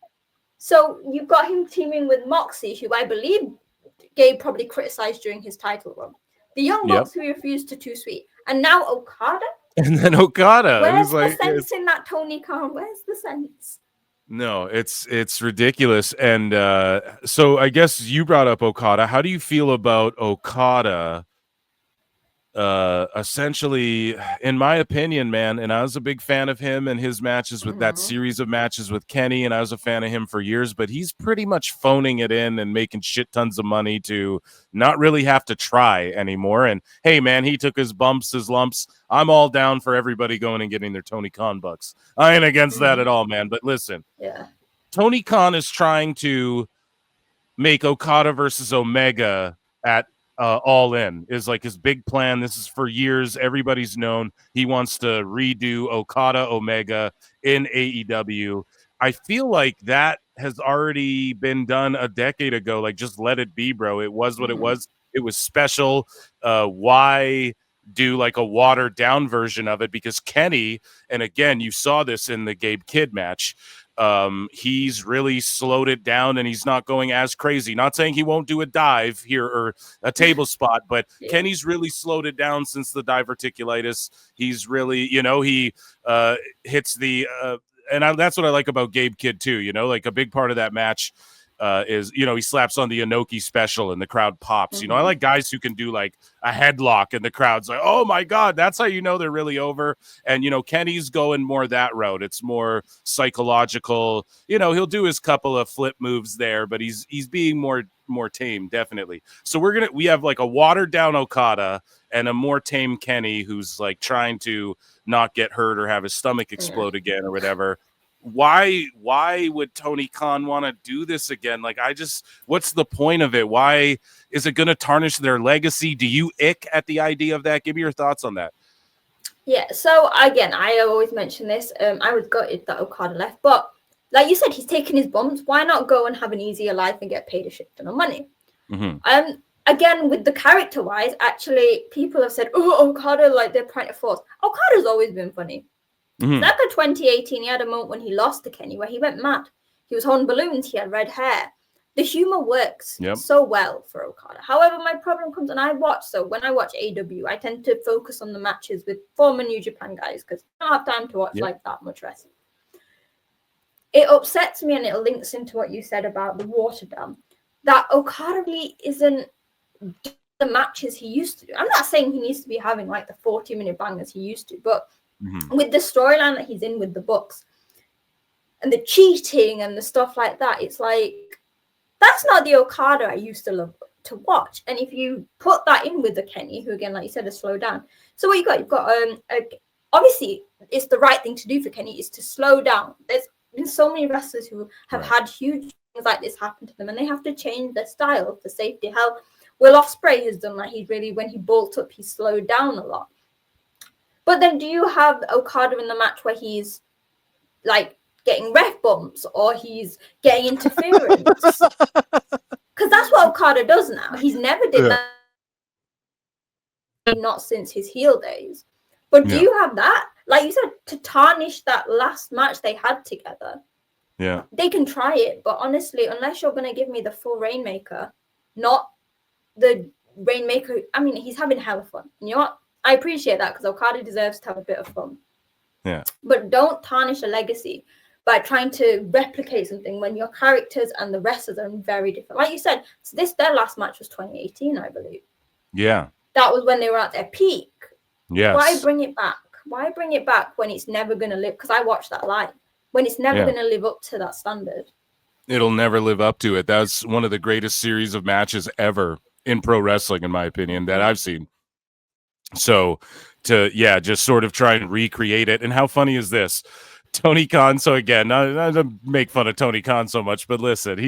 So you've got him teaming with Moxie, who I believe Gabe probably criticized during his title run. The Young Bucks who refused to too sweet. And now Okada? And then Okada. Where's the sense in that, Tony Khan? Where's the sense? No, it's ridiculous. And so I guess you brought up Okada. How do you feel about Okada? Essentially, in my opinion, man, and I was a big fan of him and his matches with that series of matches with Kenny, and I was a fan of him for years, but he's pretty much phoning it in and making shit tons of money to not really have to try anymore. And hey, man, he took his bumps, his lumps. I'm all down for everybody going and getting their Tony Khan bucks. I ain't against that at all, man. But listen, Tony Khan is trying to make Okada versus Omega at All In is like his big plan. This is for years. Everybody's known he wants to redo Okada Omega in AEW. I feel like that has already been done a decade ago. Like, just let it be, bro. It was what it was. It was special. Why do like a watered down version of it? Because Kenny, and again, you saw this in the Gabe Kidd match, he's really slowed it down and he's not going as crazy. Not saying he won't do a dive here or a table spot, but Kenny's really slowed it down since the diverticulitis. He's really, he hits the and that's what I like about Gabe Kidd too. Like a big part of that match is, he slaps on the Inoki special and the crowd pops. I like guys who can do like a headlock and the crowd's like, oh my God, that's how they're really over. And, Kenny's going more that route. It's more psychological. He'll do his couple of flip moves there, but he's being more tame, definitely. So we have like a watered down Okada and a more tame Kenny who's like trying to not get hurt or have his stomach explode again or whatever. Why would Tony Khan want to do this again? Like, what's the point of it? Why is it going to tarnish their legacy? Do you ick at the idea of that? Give me your thoughts on that. Yeah, so again, I always mention this. I was gutted that Okada left, but like you said, he's taking his bumps. Why not go and have an easier life and get paid a shit ton of money? Again, with the character-wise, actually, people have said, oh, Okada, like, they're trying to force. Okada's always been funny. Back in 2018, he had a moment when he lost to Kenny where he went mad. He was holding balloons. He had red hair. The humor works so well for Okada. However, my problem comes when I watch AEW, I tend to focus on the matches with former New Japan guys because I don't have time to watch like that much wrestling. It upsets me, and it links into what you said about the water dam, that Okada really isn't doing the matches he used to do. I'm not saying he needs to be having like the 40-minute bangers he used to, but with the storyline that he's in with the books and the cheating and the stuff like that, it's like, that's not the Okada I used to love to watch. And if you put that in with the Kenny, who again, like you said, has slowed down. So what you've got obviously it's the right thing to do for Kenny is to slow down. There's been so many wrestlers who have had huge things like this happen to them, and they have to change their style for safety. How Will Ospreay has done that. He really, when he bolts up, he slowed down a lot. But then do you have Okada in the match where he's like getting ref bumps or he's getting interference? Because that's what Okada does now. He's never did that, not since his heel days. But do you have that? Like you said, to tarnish that last match they had together. Yeah. They can try it, but honestly, unless you're going to give me the full Rainmaker, not the Rainmaker. I mean, he's having hell of fun. You know what? I appreciate that because Okada deserves to have a bit of fun. Yeah. But don't tarnish a legacy by trying to replicate something when your characters and the wrestlers are very different. Like you said, so their last match was 2018, I believe. Yeah. That was when they were at their peak. Yes. Why bring it back? Why bring it back when it's never going to live? Because I watched that live. When it's never going to live up to that standard. It'll never live up to it. That's one of the greatest series of matches ever in pro wrestling, in my opinion, that I've seen. So to, just sort of try and recreate it. And how funny is this? Tony Khan, so again, not to make fun of Tony Khan so much, but listen,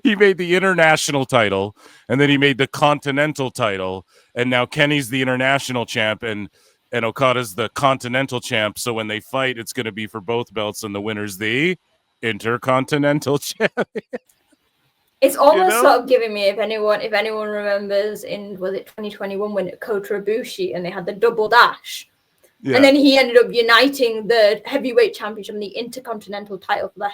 he made the international title, and then he made the continental title, and now Kenny's the international champ, and Okada's the continental champ. So when they fight, it's going to be for both belts, and the winner's the intercontinental champion. It's almost sort of giving me, if anyone remembers, was it 2021 when Kota Ibushi and they had the double dash, and then he ended up uniting the heavyweight championship and the intercontinental title for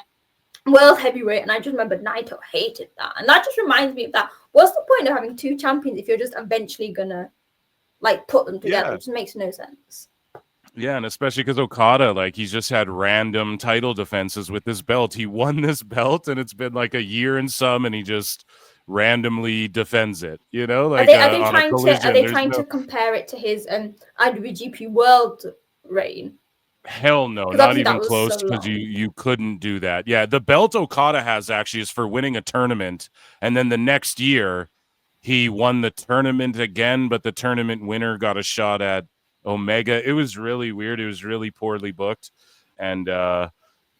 the world heavyweight. And I just remember Naito hated that, and that just reminds me of that. What's the point of having two champions if you're just eventually gonna like put them together? It just makes no sense. Yeah, and especially because Okada, like, he's just had random title defenses with this belt. He won this belt, and it's been like a year and some, and he just randomly defends it. You know, like are they trying to compare it to his IWGP World reign? Hell no, not even close, because you couldn't do that. Yeah, the belt Okada has actually is for winning a tournament, and then the next year he won the tournament again, but the tournament winner got a shot at Omega. It was really weird. It was really poorly booked. And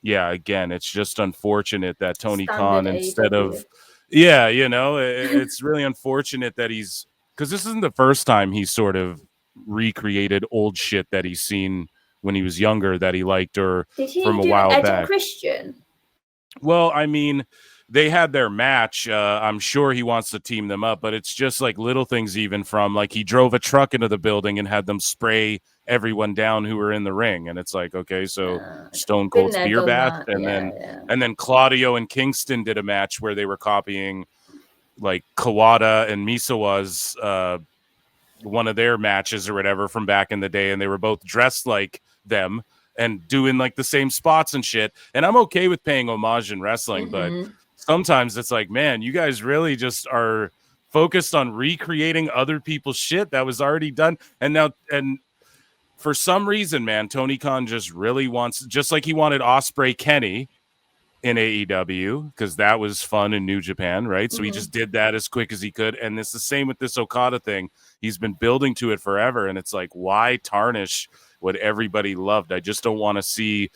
again, it's just unfortunate that Tony Khan, instead of it's really unfortunate that because this isn't the first time he's sort of recreated old shit that he's seen when he was younger that he liked, or from a while back. Christian? Well, I mean, they had their match. I'm sure he wants to team them up, but it's just like little things, even from like he drove a truck into the building and had them spray everyone down who were in the ring. And it's like, okay, so Stone Cold Spear Bath. And then Claudio and Kingston did a match where they were copying like Kawada and Misawa's one of their matches or whatever from back in the day. And they were both dressed like them and doing like the same spots and shit. And I'm okay with paying homage in wrestling, but sometimes it's like, man, you guys really just are focused on recreating other people's shit that was already done. And for some reason, man, Tony Khan just really wants, just like he wanted Ospreay Kenny in AEW, because that was fun in New Japan, right? So he just did that as quick as he could. And it's the same with this Okada thing. He's been building to it forever. And it's like, why tarnish what everybody loved? I just don't want to see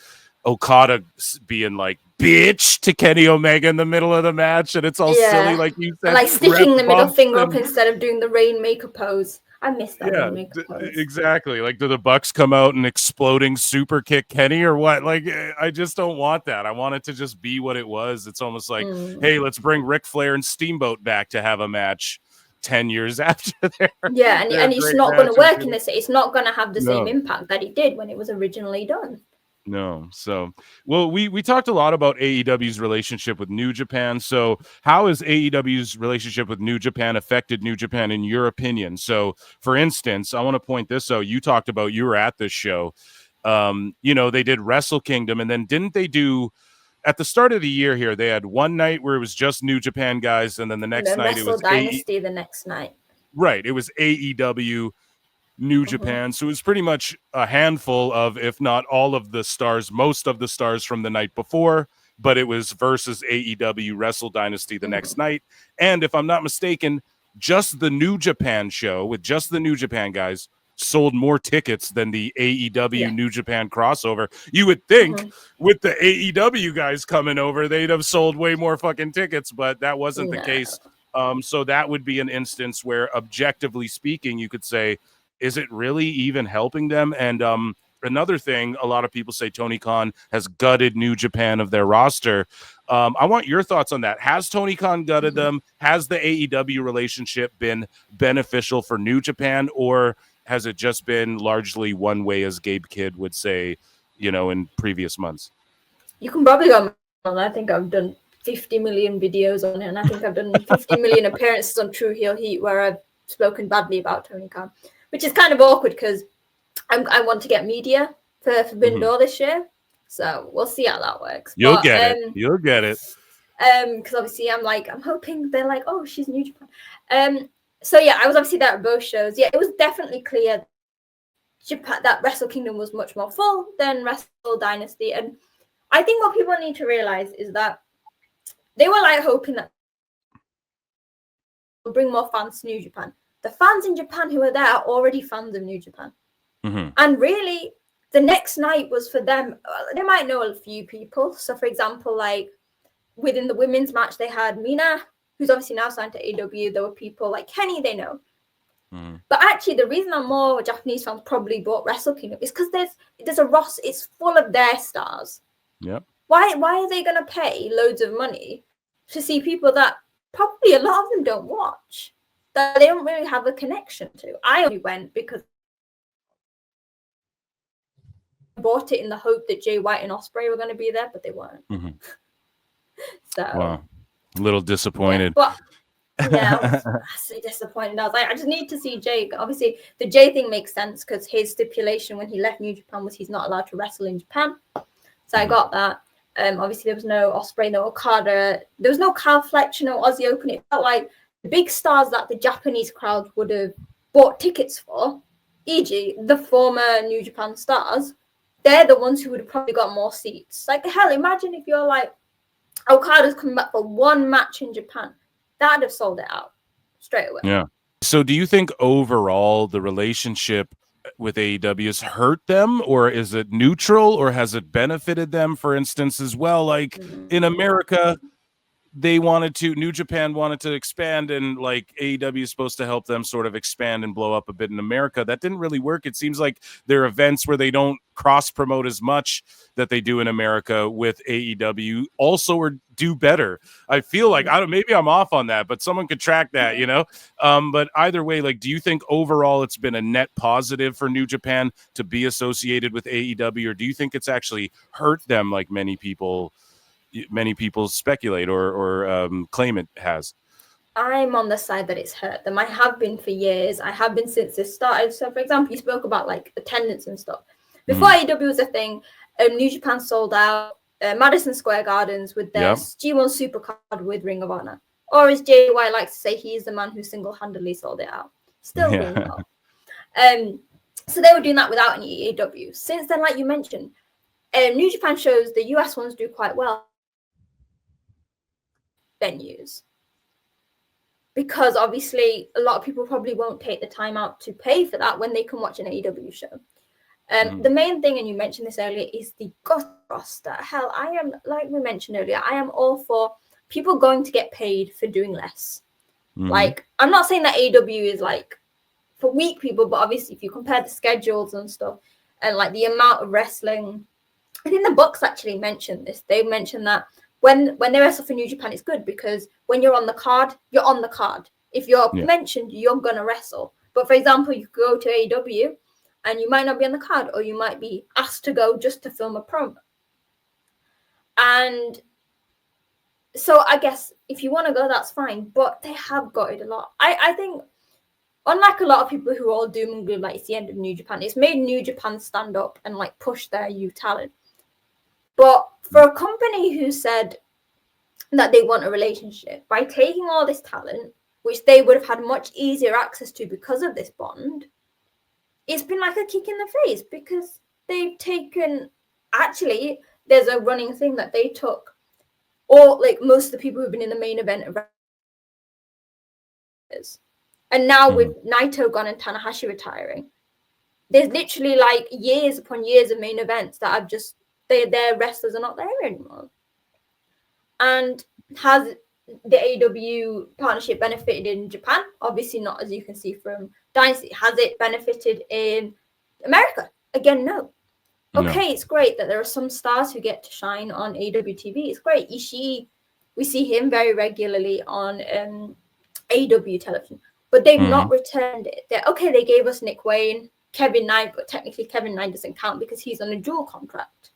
Okada being like, bitch, to Kenny Omega in the middle of the match, and it's all silly, like you said, like sticking the middle finger up instead of doing the Rainmaker pose. I missed that Rainmaker pose. Exactly. Like, do the Bucks come out and exploding super kick Kenny or what? Like, I just don't want that. I want it to just be what it was. It's almost like, hey, let's bring Ric Flair and Steamboat back to have a match 10 years after there. Yeah, and it's not going to work in this. It's not going to have the same impact that it did when it was originally done. No. So, well, we talked a lot about AEW's relationship with New Japan. So, how has AEW's relationship with New Japan affected New Japan in your opinion? So, for instance, I want to point this out. You talked about you were at this show. They did Wrestle Kingdom, and then didn't they do at the start of the year here? They had one night where it was just New Japan guys, and then the next night it Wrestle was Dynasty the next night. Right, it was AEW New Japan. So it was pretty much a handful of, if not all of the stars, most of the stars from the night before, but it was versus AEW Wrestle Dynasty the next night. And if I'm not mistaken, just the New Japan show with just the New Japan guys sold more tickets than the AEW New Japan crossover. You would think with the AEW guys coming over, they'd have sold way more fucking tickets, but that wasn't the case. So that would be an instance where, objectively speaking, you could say, is it really even helping them? And another thing, a lot of people say Tony Khan has gutted New Japan of their roster. I want your thoughts on that. Has Tony Khan gutted them? Has the AEW relationship been beneficial for New Japan, or has it just been largely one way, as Gabe Kidd would say, in previous months? You can probably go on. I think I've done 50 million videos on it, and I think I've done 50 million appearances on True Heel Heat where I've spoken badly about Tony Khan, which is kind of awkward because I want to get media for Forbidden Door this year. So we'll see how that works. You'll get it. You'll get it. Because obviously I'm hoping they're like, oh, she's New Japan. So yeah, I was obviously there at both shows. Yeah, it was definitely clear that Wrestle Kingdom was much more full than Wrestle Dynasty. And I think what people need to realize is that they were like hoping that will bring more fans to New Japan. The fans in Japan who are there are already fans of New Japan. And really, the next night was for them. They might know a few people. So, for example, like within the women's match, they had Mina, who's obviously now signed to AEW. There were people like Kenny, they know. But actually, the reason that more Japanese fans probably bought Wrestle Kingdom is because there's a roster. It's full of their stars. Yep. Why are they going to pay loads of money to see people that probably a lot of them don't watch, that they don't really have a connection to? I only went because I bought it in the hope that Jay White and Ospreay were going to be there, but they weren't. So, wow, a little disappointed. Yeah, but yeah, I was so disappointed. I was like, I just need to see Jay. Obviously, the Jay thing makes sense because his stipulation when he left New Japan was he's not allowed to wrestle in Japan. So I got that. Obviously, there was no Ospreay, no Okada. There was no Kyle Fletcher, no Aussie Open. It felt like the big stars that the Japanese crowd would have bought tickets for, e.g. the former New Japan stars, they're the ones who would have probably got more seats. Like, hell, imagine if you're like, Okada's coming back for one match in Japan. That'd have sold it out straight away. Yeah. So do you think overall the relationship with AEW has hurt them, or is it neutral, or has it benefited them, for instance, as well? Like in America, New Japan wanted to expand, and like AEW is supposed to help them sort of expand and blow up a bit in America. That didn't really work. It seems like there are events where they don't cross promote as much that they do in America with AEW also, or do better. I feel like, maybe I'm off on that, but someone could track that, but either way, like, do you think overall it's been a net positive for New Japan to be associated with AEW, or do you think it's actually hurt them like many people speculate or claim it has? I'm on the side that it's hurt them. I have been for years. I have been since this started. So, for example, you spoke about like attendance and stuff. Before AEW was a thing, New Japan sold out Madison Square Gardens with their G1 Supercard with Ring of Honor. Or as Jay White likes to say, he's the man who single-handedly sold it out. Still being called. So they were doing that without any AEW. Since then, like you mentioned, New Japan shows, the US ones do quite well. Venues, because obviously a lot of people probably won't take the time out to pay for that when they can watch an AEW show. The main thing, and you mentioned this earlier, is the roster. Hell, I am, like we mentioned earlier, I am all for people going to get paid for doing less. Like, I'm not saying that AEW is like for weak people, but obviously if you compare the schedules and stuff and like the amount of wrestling, I think the Bucks actually mentioned this. They mentioned that when they wrestle for New Japan, it's good because when you're on the card, you're on the card. If you're mentioned, you're going to wrestle. But for example, you go to AEW, and you might not be on the card, or you might be asked to go just to film a promo. And so I guess if you want to go, that's fine. But they have got it a lot. I think, unlike a lot of people who are all doom and gloom, like it's the end of New Japan, it's made New Japan stand up and like push their youth talent. But for a company who said that they want a relationship, by taking all this talent, which they would have had much easier access to because of this bond, it's been like a kick in the face, because they've taken, actually, there's a running thing that they took, or like most of the people who've been in the main event of, and now with Naito gone and Tanahashi retiring, there's literally like years upon years of main events that have just, their wrestlers are not there anymore. And has the AEW partnership benefited in Japan? Obviously not, as you can see from Dynasty. Has it benefited in America? Again, no. Okay, it's great that there are some stars who get to shine on AEW TV. It's great. Ishii, we see him very regularly on AEW television, but they've not returned it. They gave us Nick Wayne, Kevin Knight, but technically Kevin Knight doesn't count because he's on a dual contract.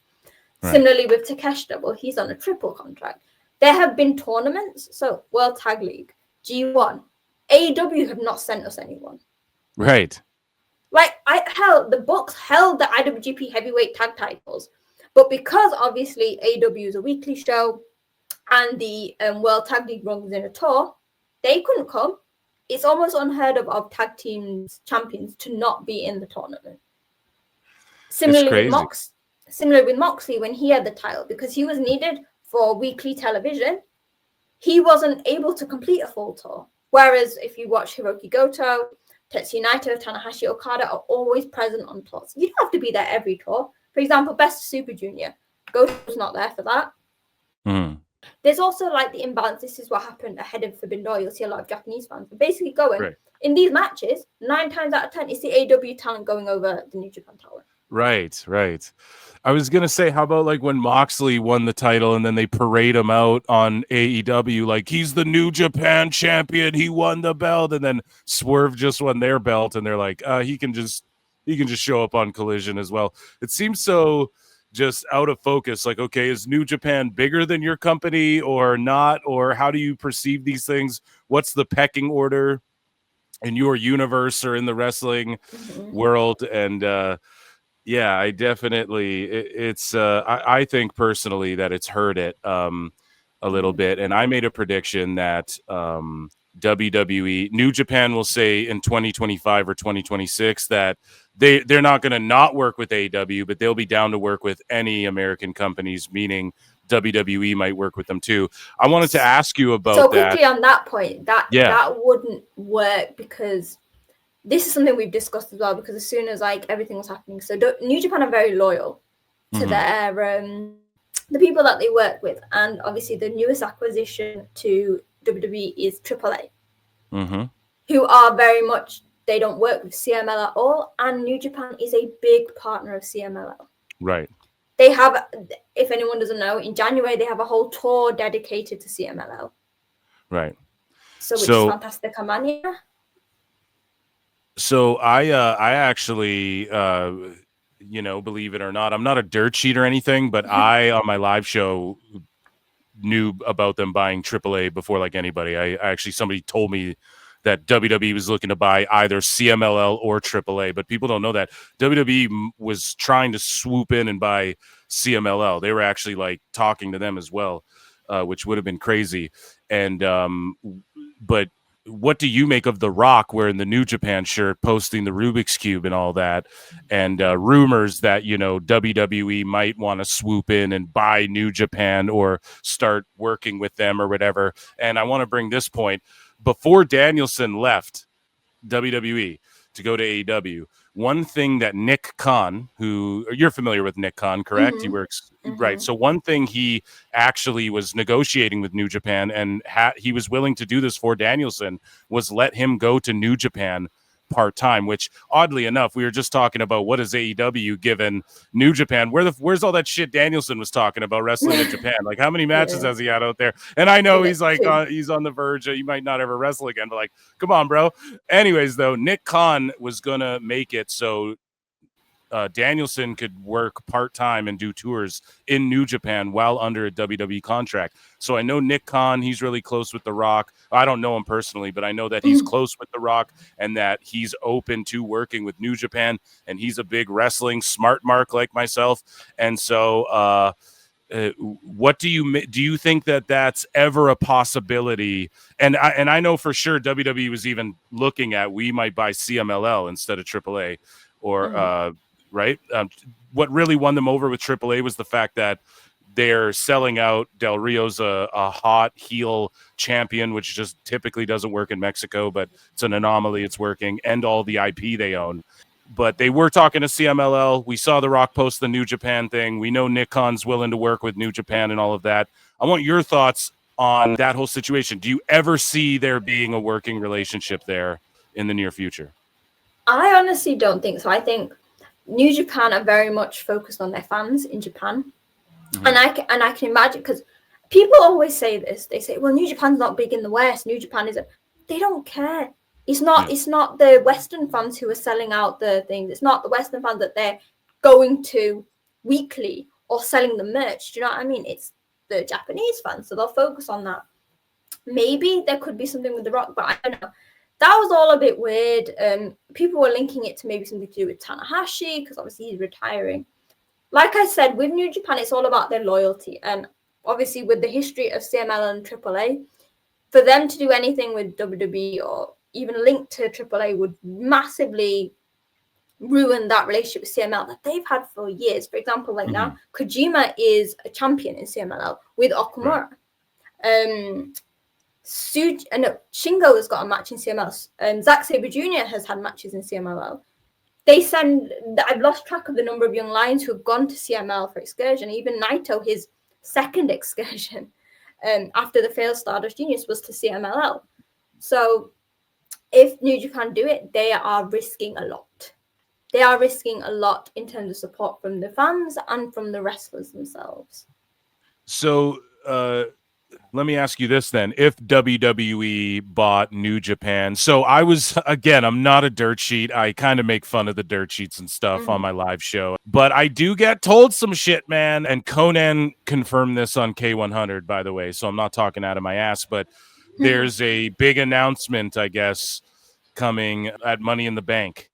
Right. Similarly with Takeshita, well, he's on a triple contract. There have been tournaments, so World Tag League, G1, AEW have not sent us anyone. Right. Like, the Bucks held the IWGP heavyweight tag titles, but because obviously AEW is a weekly show and the World Tag League runs in a tour, they couldn't come. It's almost unheard of tag teams champions to not be in the tournament. Similarly with Moxley, when he had the title, because he was needed for weekly television, he wasn't able to complete a full tour. Whereas if you watch Hiroki Goto, Tetsuya Naito, Tanahashi, Okada are always present on tours. You don't have to be there every tour. For example, Best of Super Junior, Goto's not there for that. There's also like the imbalance. This is what happened ahead of Forbidden Door. You'll see a lot of Japanese fans basically going in these matches. 9 times out of 10, it's the AEW talent going over the New Japan talent. Right. I was gonna say, how about like when Moxley won the title and then they parade him out on AEW, like he's the New Japan champion, he won the belt, and then Swerve just won their belt, and they're like, he can just show up on Collision as well. It seems so just out of focus. Like, okay, is New Japan bigger than your company or not? Or how do you perceive these things? What's the pecking order in your universe or in the wrestling world? And I definitely, I think personally that it's hurt it a little bit. And I made a prediction that WWE, New Japan will say in 2025 or 2026 that they're not going to not work with AEW, but they'll be down to work with any American companies, meaning WWE might work with them too. I wanted to ask you about so quickly on that point, that wouldn't work, because this is something we've discussed as well, because as soon as like everything was happening, so New Japan are very loyal to their the people that they work with, and obviously the newest acquisition to WWE is AAA, who are very much, they don't work with CMLL at all, and New Japan is a big partner of CMLL. Right. They have, if anyone doesn't know, in January they have a whole tour dedicated to CMLL. Right. So which is fantastic, Mania. So I actually, believe it or not, I'm not a dirt sheet or anything, but I, on my live show, knew about them buying AAA before like anybody. I actually, somebody told me that WWE was looking to buy either CMLL or AAA, but people don't know that WWE was trying to swoop in and buy CMLL. They were actually like talking to them as well, which would have been crazy. And but what do you make of The Rock wearing the New Japan shirt, posting the Rubik's Cube and all that, and rumors that, WWE might want to swoop in and buy New Japan or start working with them or whatever? And I want to bring this point. Before Danielson left WWE to go to AEW, one thing that Nick Khan, who you're familiar with Nick Khan, correct? He works right. So one thing he actually was negotiating with New Japan, and he was willing to do this for Danielson, was let him go to New Japan part-time, which oddly enough, we were just talking about what is AEW given New Japan. Where's all that shit Danielson was talking about wrestling in Japan? Like, how many matches has he had out there? And I know he's like he's on the verge of, he might not ever wrestle again, but like, come on, bro. Anyways, though, Nick Khan was gonna make it so Danielson could work part-time and do tours in New Japan while under a WWE contract. So I know Nick Khan, he's really close with The Rock. I don't know him personally, but I know that he's close with The Rock and that he's open to working with New Japan, and he's a big wrestling smart mark like myself. And so what do you think that that's ever a possibility? And I know for sure WWE was even looking at, we might buy CMLL instead of AAA, or right? What really won them over with AAA was the fact that they're selling out. Del Rio's a hot heel champion, which just typically doesn't work in Mexico, but it's an anomaly. It's working, and all the IP they own. But they were talking to CMLL. We saw The Rock post the New Japan thing. We know Nick Khan's willing to work with New Japan and all of that. I want your thoughts on that whole situation. Do you ever see there being a working relationship there in the near future? I honestly don't think so. I think New Japan are very much focused on their fans in Japan. Mm-hmm. And I can imagine, because people always say this. They say, well, New Japan's not big in the West. New Japan isn't. They don't care. It's not the Western fans who are selling out the things. It's not the Western fans that they're going to weekly or selling the merch. Do you know what I mean? It's the Japanese fans. So they'll focus on that. Maybe there could be something with The Rock, but I don't know. That was all a bit weird. People were linking it to maybe something to do with Takahashi, because obviously he's retiring. Like I said, with New Japan, it's all about their loyalty. And obviously with the history of CMLL and AAA, for them to do anything with WWE or even linked to AAA would massively ruin that relationship with CMLL that they've had for years. For example, like now, Kojima is a champion in CMLL with Okamura. Right. Shingo has got a match in CMLL. Zack Sabre Jr. has had matches in CMLL. I've lost track of the number of young lions who have gone to CMLL for excursion. Even Naito, his second excursion after the failed Stardust Genius, was to CMLL. So if New Japan do it, they are risking a lot. They are risking a lot in terms of support from the fans and from the wrestlers themselves. So let me ask you this then. If WWE bought New Japan, so I'm not a dirt sheet. I kind of make fun of the dirt sheets and stuff on my live show, but I do get told some shit, man. And Conan confirmed this on K100, by the way, so I'm not talking out of my ass, but there's a big announcement, I guess, coming at Money in the Bank.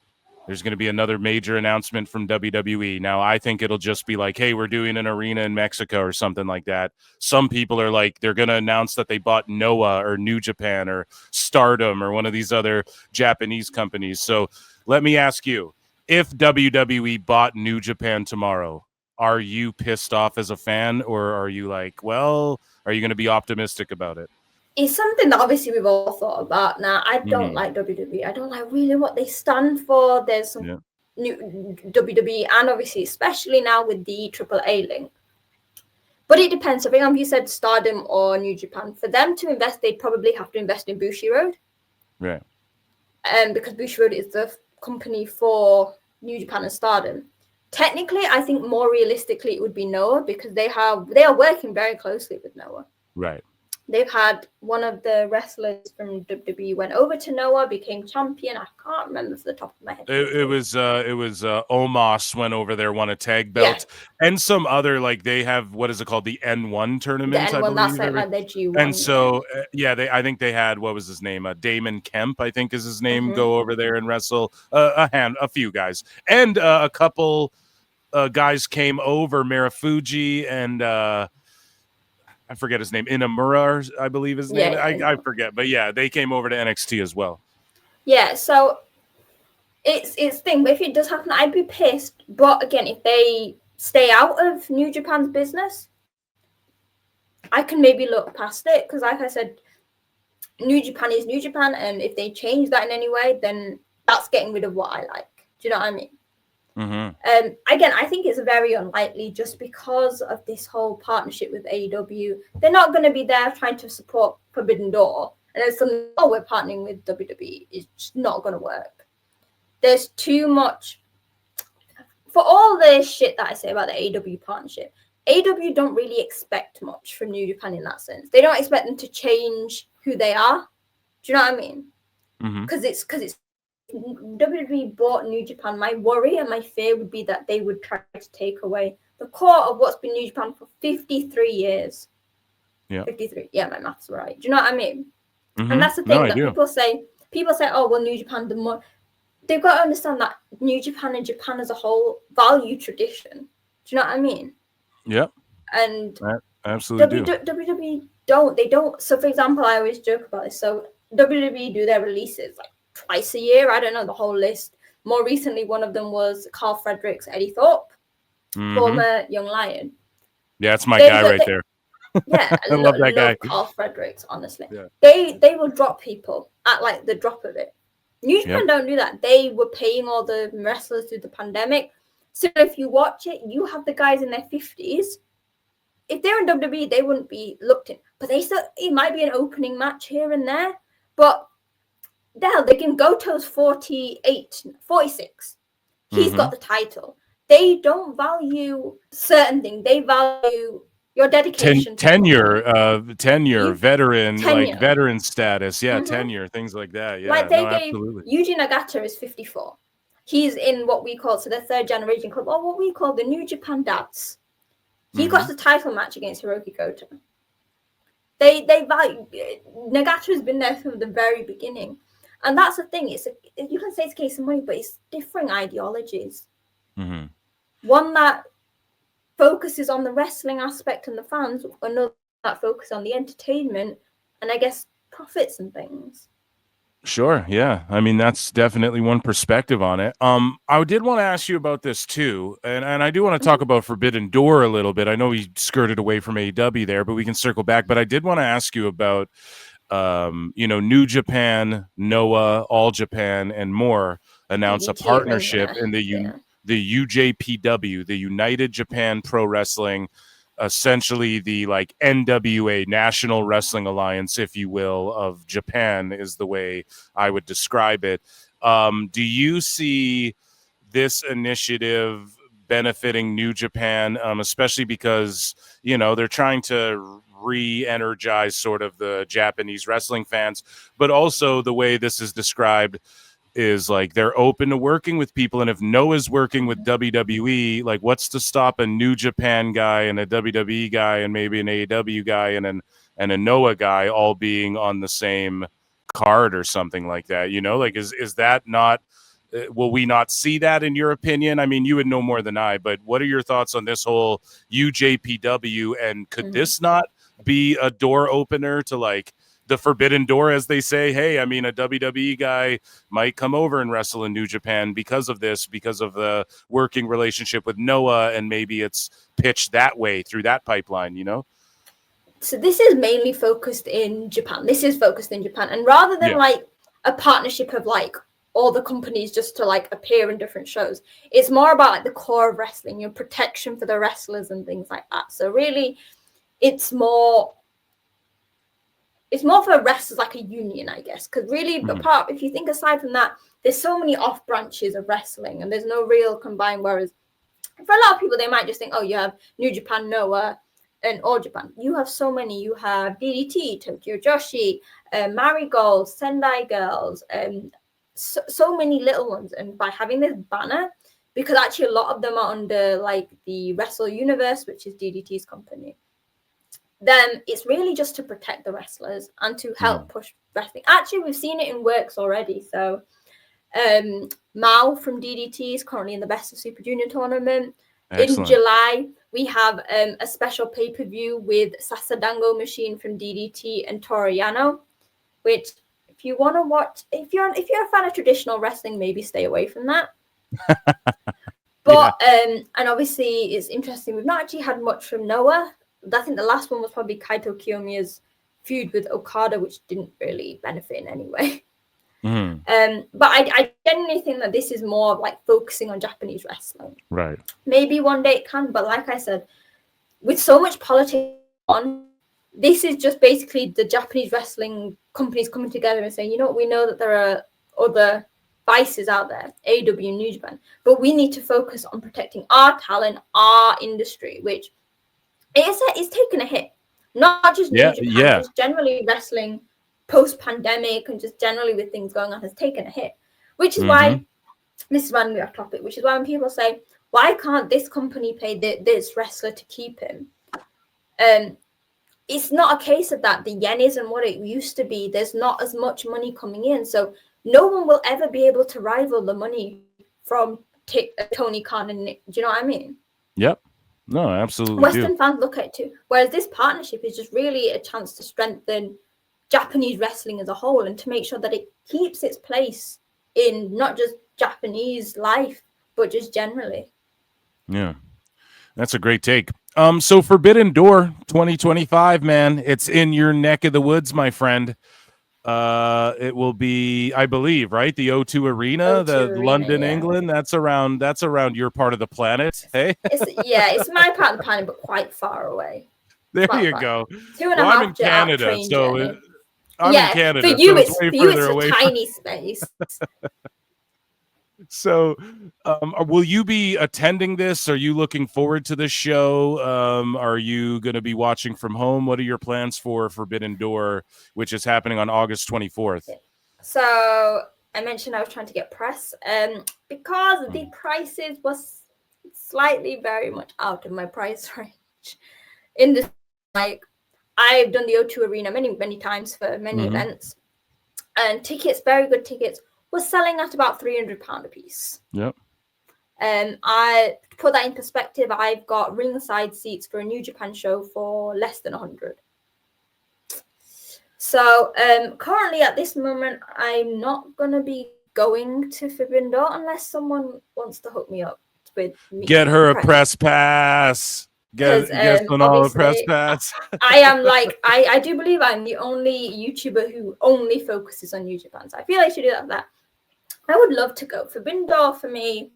There's going to be another major announcement from WWE. Now, I think it'll just be like, hey, we're doing an arena in Mexico or something like that. Some people are like, they're going to announce that they bought Noah or New Japan or Stardom or one of these other Japanese companies. So let me ask you, if WWE bought New Japan tomorrow, are you pissed off as a fan, or are you like, well, are you going to be optimistic about it? It's something that obviously we've all thought about. Now, I don't like WWE. I don't like really what they stand for. There's some new WWE, and obviously, especially now with the AAA link. But it depends. So, for example, you said Stardom or New Japan. For them to invest, they'd probably have to invest in Bushiroad. Right. Because Bushiroad is the company for New Japan and Stardom. Technically, I think more realistically, it would be Noah, because they are working very closely with Noah. Right. They've had one of the wrestlers from WWE went over to Noah, became champion. I can't remember for the top of my head. It was Omos went over there, won a tag belt, and some other, like, they have, what is it called, the N1 tournament? The N1, that's like their G1. And so I think they had, what was his name? Damon Kemp, I think is his name, go over there and wrestle a few guys, and a couple guys came over, Marufuji and I forget his name. Inamura, I believe his name. I forget. But yeah, they came over to NXT as well. Yeah, so it's thing. But if it does happen, I'd be pissed. But again, if they stay out of New Japan's business, I can maybe look past it. Because like I said, New Japan is New Japan. And if they change that in any way, then that's getting rid of what I like. Do you know what I mean? Again, I think it's very unlikely, just because of this whole partnership with AEW. They're not going to be there trying to support Forbidden Door, and it's we're partnering with WWE. It's just not going to work. There's too much for all the shit that I say about the AEW partnership. AEW don't really expect much from New Japan in that sense. They don't expect them to change who they are. Do you know what I mean? Because it's WWE bought New Japan, my worry and my fear would be that they would try to take away the core of what's been New Japan for 53 years. Yeah. 53. Yeah, my math's right. Do you know what I mean? Mm-hmm. And that's the thing that people say, oh, well, New Japan, the more... They've got to understand that New Japan and Japan as a whole value tradition. Do you know what I mean? Yep. And absolutely WWE don't. They don't. So, for example, I always joke about this. So, WWE do their releases like twice a year. I don't know the whole list. More recently, one of them was Carl Fredericks, Eddie Thorpe, former Young Lion. Yeah, it's my guy right there. Yeah, I love that guy. Carl Fredericks, honestly. Yeah. They will drop people at like the drop of it. New Japan don't do that. They were paying all the wrestlers through the pandemic. So if you watch it, you have the guys in their 50s. If they're in WWE, they wouldn't be looked in. But it might be an opening match here and there. But they can Goto's 46. He's got the title. They don't value certain things. They value your dedication. Tenure, veteran, like veteran status. Yeah, tenure, things like that. Yeah, like they gave absolutely. Yuji Nagata is 54. He's in what we call, so the third generation club, or what we call the New Japan dads. He got the title match against Hiroki Goto. They value Nagata has been there from the very beginning, and that's the thing. You can say it's a case of money, but it's differing ideologies. One that focuses on the wrestling aspect and the fans, another that focuses on the entertainment and I guess profits and things. Sure. Yeah. I mean, that's definitely one perspective on it. I did want to ask you about this too. And I do want to talk about Forbidden Door a little bit. I know we skirted away from AEW there, but we can circle back. But I did want to ask you about, New Japan, Noah, All Japan, and more announce a partnership in the UJPW, the United Japan Pro Wrestling, essentially the like NWA, National Wrestling Alliance, if you will, of Japan is the way I would describe it. Do you see this initiative benefiting New Japan, especially because, they're trying to re-energize sort of the Japanese wrestling fans, but also the way this is described is like they're open to working with people, and if Noah's working with WWE, like what's to stop a New Japan guy and a WWE guy and maybe an AEW guy and a Noah guy all being on the same card or something like that? Like is that not? Will we not see that in your opinion? I mean, you would know more than I, but what are your thoughts on this whole UJPW, and could this not be a door opener to like the Forbidden Door, as they say? Hey, I mean, a WWE guy might come over and wrestle in New Japan because of this, because of the working relationship with Noah, and maybe it's pitched that way through that pipeline, So this is mainly focused in Japan. And rather than like a partnership of like all the companies just to like appear in different shows, it's more about like the core of wrestling, protection for the wrestlers and things like that. So really, it's more for wrestlers, like a union, I guess. Because really, if you think aside from that, there's so many off branches of wrestling, and there's no real combined. Whereas for a lot of people, they might just think, oh, you have New Japan, Noah, and All Japan. You have so many. You have DDT, Tokyo Joshi, Marigold, Sendai Girls, so many little ones. And by having this banner, because actually a lot of them are under like the Wrestle Universe, which is DDT's company, then it's really just to protect the wrestlers and to help push wrestling. Actually, we've seen it in works already. So Mao from DDT is currently in the Best of Super Junior tournament. Excellent. In July, we have a special pay-per-view with Sasadango Machine from DDT and Toru Yano, which if you want to watch, if you're a fan of traditional wrestling, maybe stay away from that. But and obviously it's interesting. We've not actually had much from Noah. I think the last one was probably Kaito Kiyomiya's feud with Okada, which didn't really benefit in any way. But I genuinely think that this is more like focusing on Japanese wrestling. Right. Maybe one day it can, but like I said, with so much politics on, this is just basically the Japanese wrestling companies coming together and saying, we know that there are other vices out there, AEW and New Japan, but we need to focus on protecting our talent, our industry, which it's taken a hit. Not just New Japan, just generally wrestling post-pandemic and just generally with things going on has taken a hit, which is why this is randomly off topic. Which is why when people say, "Why can't this company pay this wrestler to keep him?" It's not a case of that. The yen isn't what it used to be. There's not as much money coming in, so no one will ever be able to rival the money from Tony Khan and Nick. Do you know what I mean? Yep. No, absolutely. Western fans look at it too. Whereas this partnership is just really a chance to strengthen Japanese wrestling as a whole and to make sure that it keeps its place in not just Japanese life, but just generally. Yeah. That's a great take. So Forbidden Door 2025, man, it's in your neck of the woods, my friend. It will be, I believe, right? The O2 Arena, London, yeah. England. That's around your part of the planet. Hey, it's my part of the planet, but quite far away. There you go. 2.5 I'm in Canada, so I'm in Canada. For you, so it's way further away. It's a tiny space. So, will you be attending this? Are you looking forward to this show? Are you going to be watching from home? What are your plans for Forbidden Door, which is happening on August 24th? So, I mentioned I was trying to get press, because the prices was slightly very much out of my price range. In this, like, I've done the O2 Arena many times for many events, and tickets, very good tickets, was selling at about £300 a piece. Yep. I put that in perspective. I've got ringside seats for a New Japan show for less than 100. So currently at this moment, I'm not gonna be going to Forbidden Door unless someone wants to hook me up with me. Get her a press pass. Get Sonal a press pass. I am I do believe I'm the only YouTuber who only focuses on New Japan. So I feel I should do that. I would love to go. Forbidden Door for me,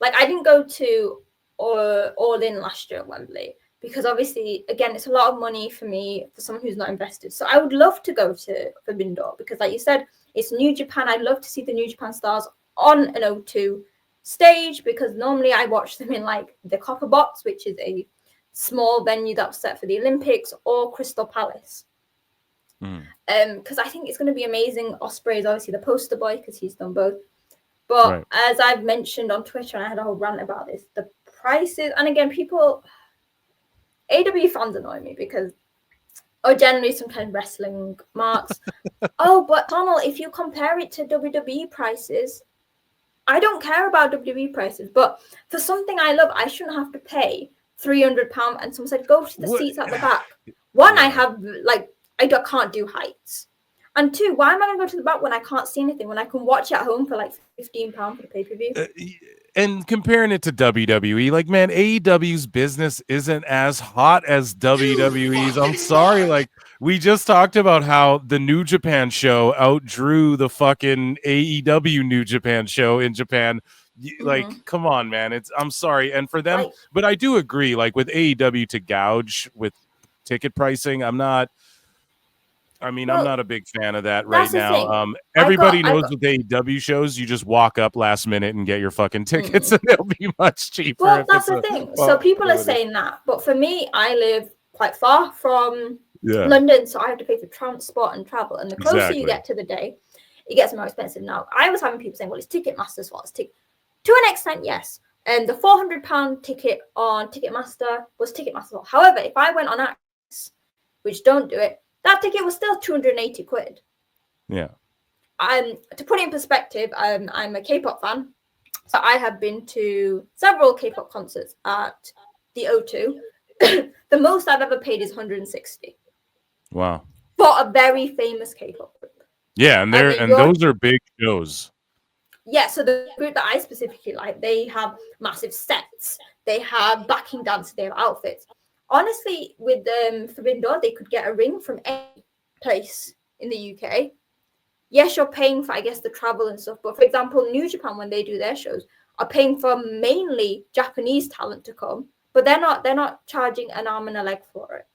like I didn't go to All In last year at Wembley because obviously, again, it's a lot of money for me, for someone who's not invested. So I would love to go to Forbidden Door because like you said, it's New Japan. I'd love to see the New Japan stars on an O2 stage because normally I watch them in like the Copper Box, which is a small venue that was set for the Olympics, or Crystal Palace. Because I think it's going to be amazing. Ospreay is obviously the poster boy because he's done both. But as I've mentioned on Twitter, and I had a whole rant about this, the prices, and again, AEW fans annoy me because, generally sometimes wrestling marks. But Sonal, if you compare it to WWE prices, I don't care about WWE prices, but for something I love, I shouldn't have to pay £300. And someone said, go to the seats at the back. One, I have I can't do heights. And two, why am I going to go to the back when I can't see anything, when I can watch at home for like £15 for the pay-per-view? And comparing it to WWE, like, man, AEW's business isn't as hot as WWE's. I'm sorry. Like, we just talked about how the New Japan show outdrew the fucking AEW New Japan show in Japan. Like, come on, man. I'm sorry. And for them, but I do agree, like, with AEW to gouge with ticket pricing, I'm not a big fan of that right now. Everybody knows with AEW shows, you just walk up last minute and get your fucking tickets and they'll be much cheaper. Well, that's the thing. So people are saying that. But for me, I live quite far from London, so I have to pay for transport and travel. And the closer you get to the day, it gets more expensive. Now, I was having people saying, well, it's Ticketmaster's fault. To an extent, yes. And the £400 ticket on Ticketmaster was Ticketmaster's fault. However, if I went on Access, which don't do it, that ticket was still 280 quid. Yeah. To put it in perspective, I'm a K-pop fan. So I have been to several K-pop concerts at the O2. The most I've ever paid is 160. Wow. For a very famous K-pop group. Yeah, and those are big shows. Yeah, so the group that I specifically like, they have massive sets. They have backing dancers. They have outfits. Honestly, with Forbidden Door, they could get a ring from any place in the UK. Yes, you're paying for, I guess, the travel and stuff. But for example, New Japan, when they do their shows, are paying for mainly Japanese talent to come, but they're not charging an arm and a leg for it.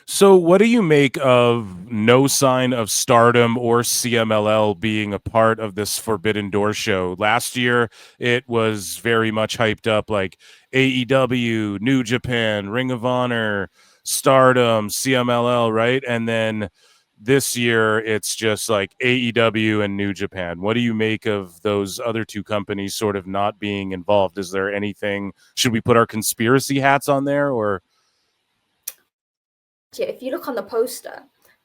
So what do you make of no sign of Stardom or CMLL being a part of this Forbidden Door show? Last year, it was very much hyped up, like AEW, New Japan, Ring of Honor, Stardom, CMLL, right? And then this year it's just like AEW and New Japan. What do you make of those other two companies sort of not being involved? Is there anything, should we put our conspiracy hats on there, or? If you look on the poster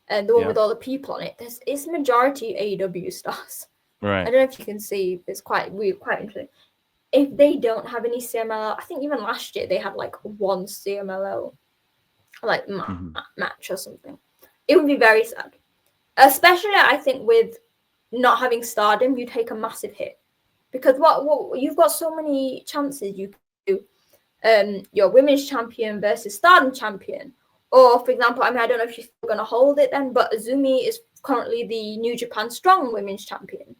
and the one with all the people on it, it's majority AEW stars. Right. I don't know if you can see, it's quite weird, quite interesting. If they don't have any CMLL, I think even last year they had like one CMLL like match or something. It would be very sad. Especially, I think, with not having Stardom, you take a massive hit. Because what you've got so many chances. You can do your women's champion versus Stardom champion. Or, for example, I mean, I don't know if she's going to hold it then, but Azumi is currently the New Japan Strong Women's Champion.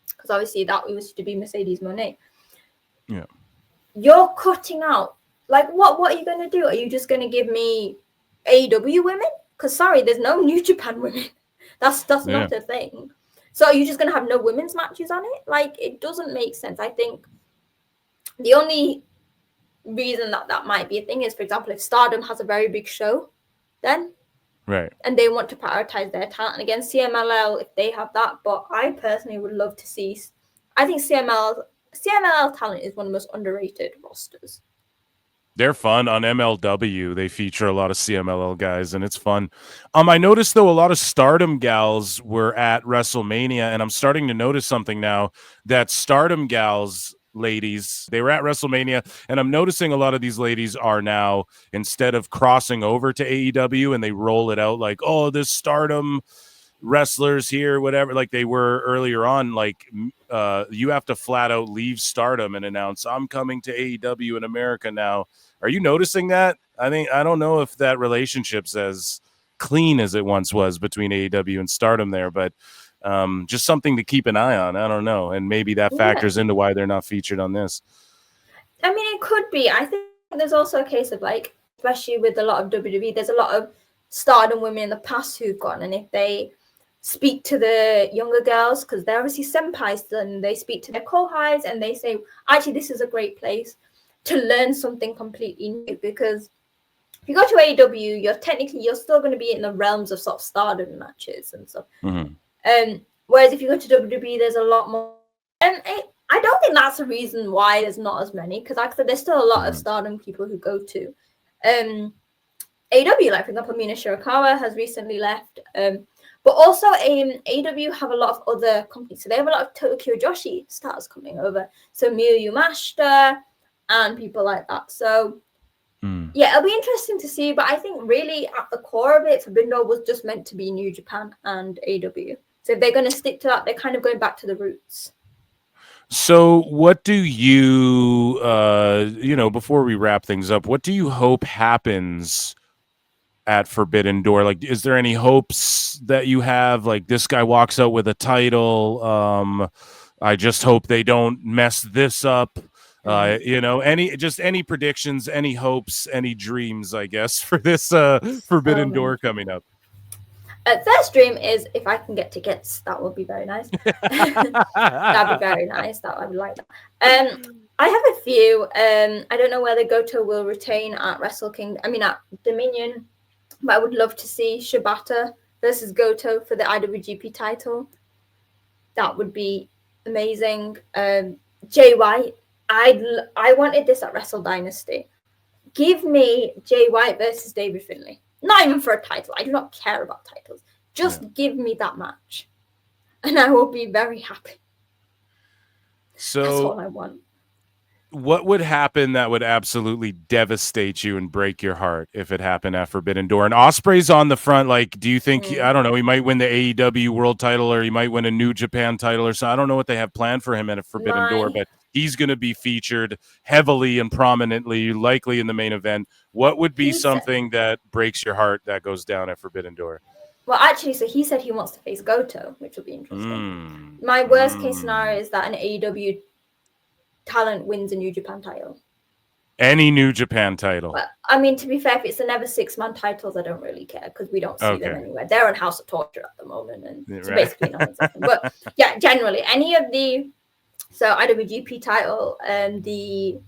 Because obviously that was to be Mercedes Moné. Yeah. You're cutting out. Like, what are you going to do? Are you just going to give me AEW women? Because, sorry, there's no New Japan women. That's not a thing. So are you just going to have no women's matches on it? Like, it doesn't make sense. I think the only reason that might be a thing is, for example, if Stardom has a very big show, then right, and they want to prioritize their talent. And again, CMLL, if they have that, but I personally would love to see. I think CMLL talent is one of the most underrated rosters. They're fun on MLW. They feature a lot of CMLL guys, and it's fun. I noticed though a lot of Stardom gals were at WrestleMania, and I'm starting to notice something now that Stardom gals. Ladies, they were at WrestleMania, and I'm noticing a lot of these ladies are now, instead of crossing over to AEW and they roll it out like, oh, this Stardom wrestlers here, whatever, like they were earlier on, like you have to flat out leave Stardom and announce, I'm coming to AEW in America now. Are you noticing that? I don't know if that relationship's as clean as it once was between AEW and Stardom there, but just something to keep an eye on. I don't know. And maybe that factors into why they're not featured on this. I mean, it could be. I think there's also a case of, like, especially with a lot of WWE, there's a lot of Stardom women in the past who've gone. And if they speak to the younger girls, because they're obviously senpais, and they speak to their kohais and they say, actually, this is a great place to learn something completely new. Because if you go to AEW, you're still going to be in the realms of sort of Stardom matches and stuff. Whereas if you go to WWE, there's a lot more. And I don't think that's the reason why there's not as many, because like I said, there's still a lot of Stardom people who go to AEW. Like, for example, Mina Shirakawa has recently left. But also AEW have a lot of other companies. So they have a lot of Tokyo Joshi stars coming over. So Miyu Yamashita and people like that. So yeah, it'll be interesting to see. But I think really at the core of it, Forbidden Door was just meant to be New Japan and AEW. So if they're going to stick to that, they're kind of going back to the roots. So what do you, before we wrap things up, what do you hope happens at Forbidden Door? Like, is there any hopes that you have? Like, this guy walks out with a title. I just hope they don't mess this up. Any predictions, any hopes, any dreams, I guess, for this Forbidden Door coming up? First dream is if I can get tickets, that would be very nice. That'd be very nice. I would like that. I have a few. I don't know whether Goto will retain at at Dominion, but I would love to see Shibata versus Goto for the IWGP title. That would be amazing. Jay White. I wanted this at Wrestle Dynasty. Give me Jay White versus David Finlay. Not even for a title. I do not care about titles. Just give me that match, and I will be very happy. So that's all I want. What would happen that would absolutely devastate you and break your heart if it happened at Forbidden Door? And Ospreay's on the front. Like, do you think, I don't know, he might win the AEW world title, or he might win a New Japan title or so? I don't know what they have planned for him at a Forbidden Door, but he's going to be featured heavily and prominently, likely in the main event. What would be something that breaks your heart that goes down at Forbidden Door? Well, actually, so he said he wants to face Goto, which will be interesting. My worst case scenario is that an AEW talent wins a New Japan title. Any New Japan title. But, I mean, to be fair, if it's the never 6-man titles, I don't really care because we don't see them anywhere. They're on House of Torture at the moment, and so basically nothing's happening. But yeah, generally, any of the IWGP title and the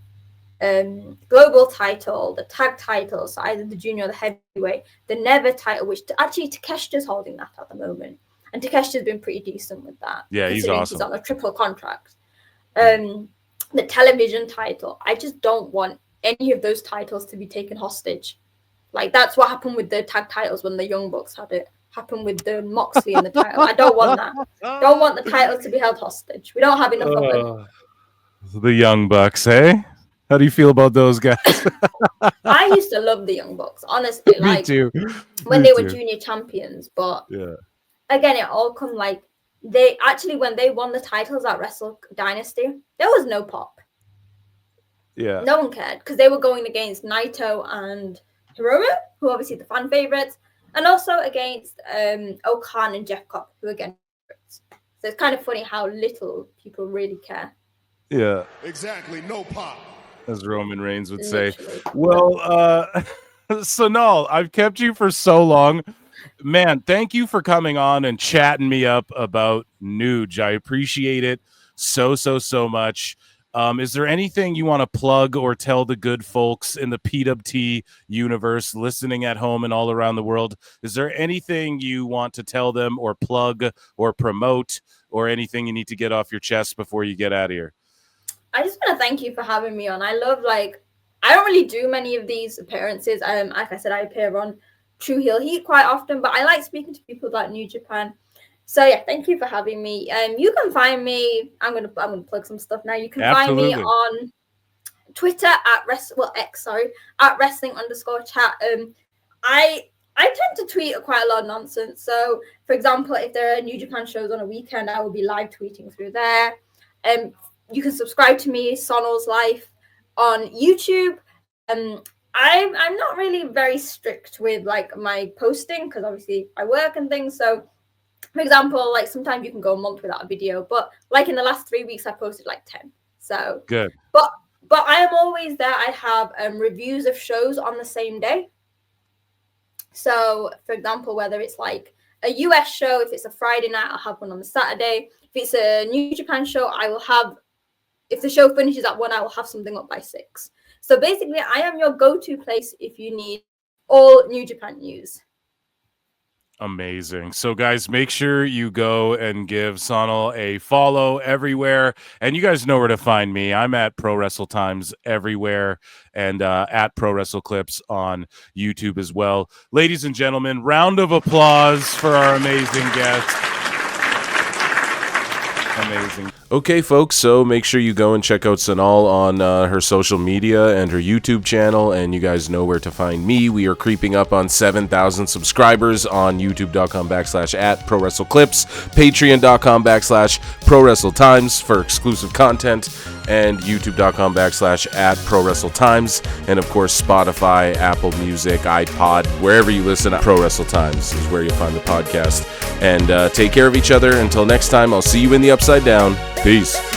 global title, the tag title, so either the junior or the heavyweight, the Never title, which actually Takeshi's holding that at the moment. And Takeshi's been pretty decent with that. Yeah, he's awesome. He's on a triple contract. The television title, I just don't want any of those titles to be taken hostage. Like, that's what happened with the tag titles when the Young Bucks had it. Happened with the Moxley and the title. I don't want that. Don't want the titles to be held hostage. We don't have enough of them. The Young Bucks, hey? How do you feel about those guys? I used to love the Young Bucks, honestly. Like, Me too. When they were junior champions. But yeah, again, it all come like they actually, when they won the titles at Wrestle Dynasty, there was no pop. Yeah. No one cared because they were going against Naito and Hiromu, who obviously the fan favorites, and also against Okada and Jeff Cobb, who again favorites. So it's kind of funny how little people really care. Yeah. Exactly. No pop. As Roman Reigns would say. Well, Sonal, I've kept you for so long. Man, thank you for coming on and chatting me up about Nuge. I appreciate it so much. Is there anything you want to plug or tell the good folks in the PWT universe listening at home and all around the world? Is there anything you want to tell them or plug or promote or anything you need to get off your chest before you get out of here? I just want to thank you for having me on. I love, like, I don't really do many of these appearances. Like I said, I appear on True Heel Heat quite often, but I like speaking to people about New Japan. So yeah, thank you for having me. You can find me. I'm gonna plug some stuff now. You can find me on Twitter at wrestling_chat. I tend to tweet quite a lot of nonsense. So for example, if there are New Japan shows on a weekend, I will be live tweeting through there. You can subscribe to me, Sonal's Life, on YouTube. I'm not really very strict with like my posting because obviously I work and things. So, for example, like sometimes you can go a month without a video, but like in the last 3 weeks, I posted like 10. So good. But I am always there. I have reviews of shows on the same day. So, for example, whether it's like a US show, if it's a Friday night, I'll have one on the Saturday. If it's a New Japan show, I will have. If the show finishes at 1, I will have something up by 6. So basically, I am your go-to place if you need all New Japan news. Amazing. So, guys, make sure you go and give Sonal a follow everywhere. And you guys know where to find me. I'm at Pro Wrestle Times everywhere and at Pro Wrestle Clips on YouTube as well. Ladies and gentlemen, round of applause for our amazing guest. Amazing. Okay, folks, so make sure you go and check out Sonal on her social media and her YouTube channel, and you guys know where to find me. We are creeping up on 7,000 subscribers on youtube.com/@ProWrestleClips, patreon.com/ProWrestleTimes for exclusive content, and youtube.com/@ProWrestleTimes, and of course Spotify, Apple Music, iPod, wherever you listen. Pro Wrestle Times is where you'll find the podcast. And take care of each other. Until next time, I'll see you in the Upside Down. Peace.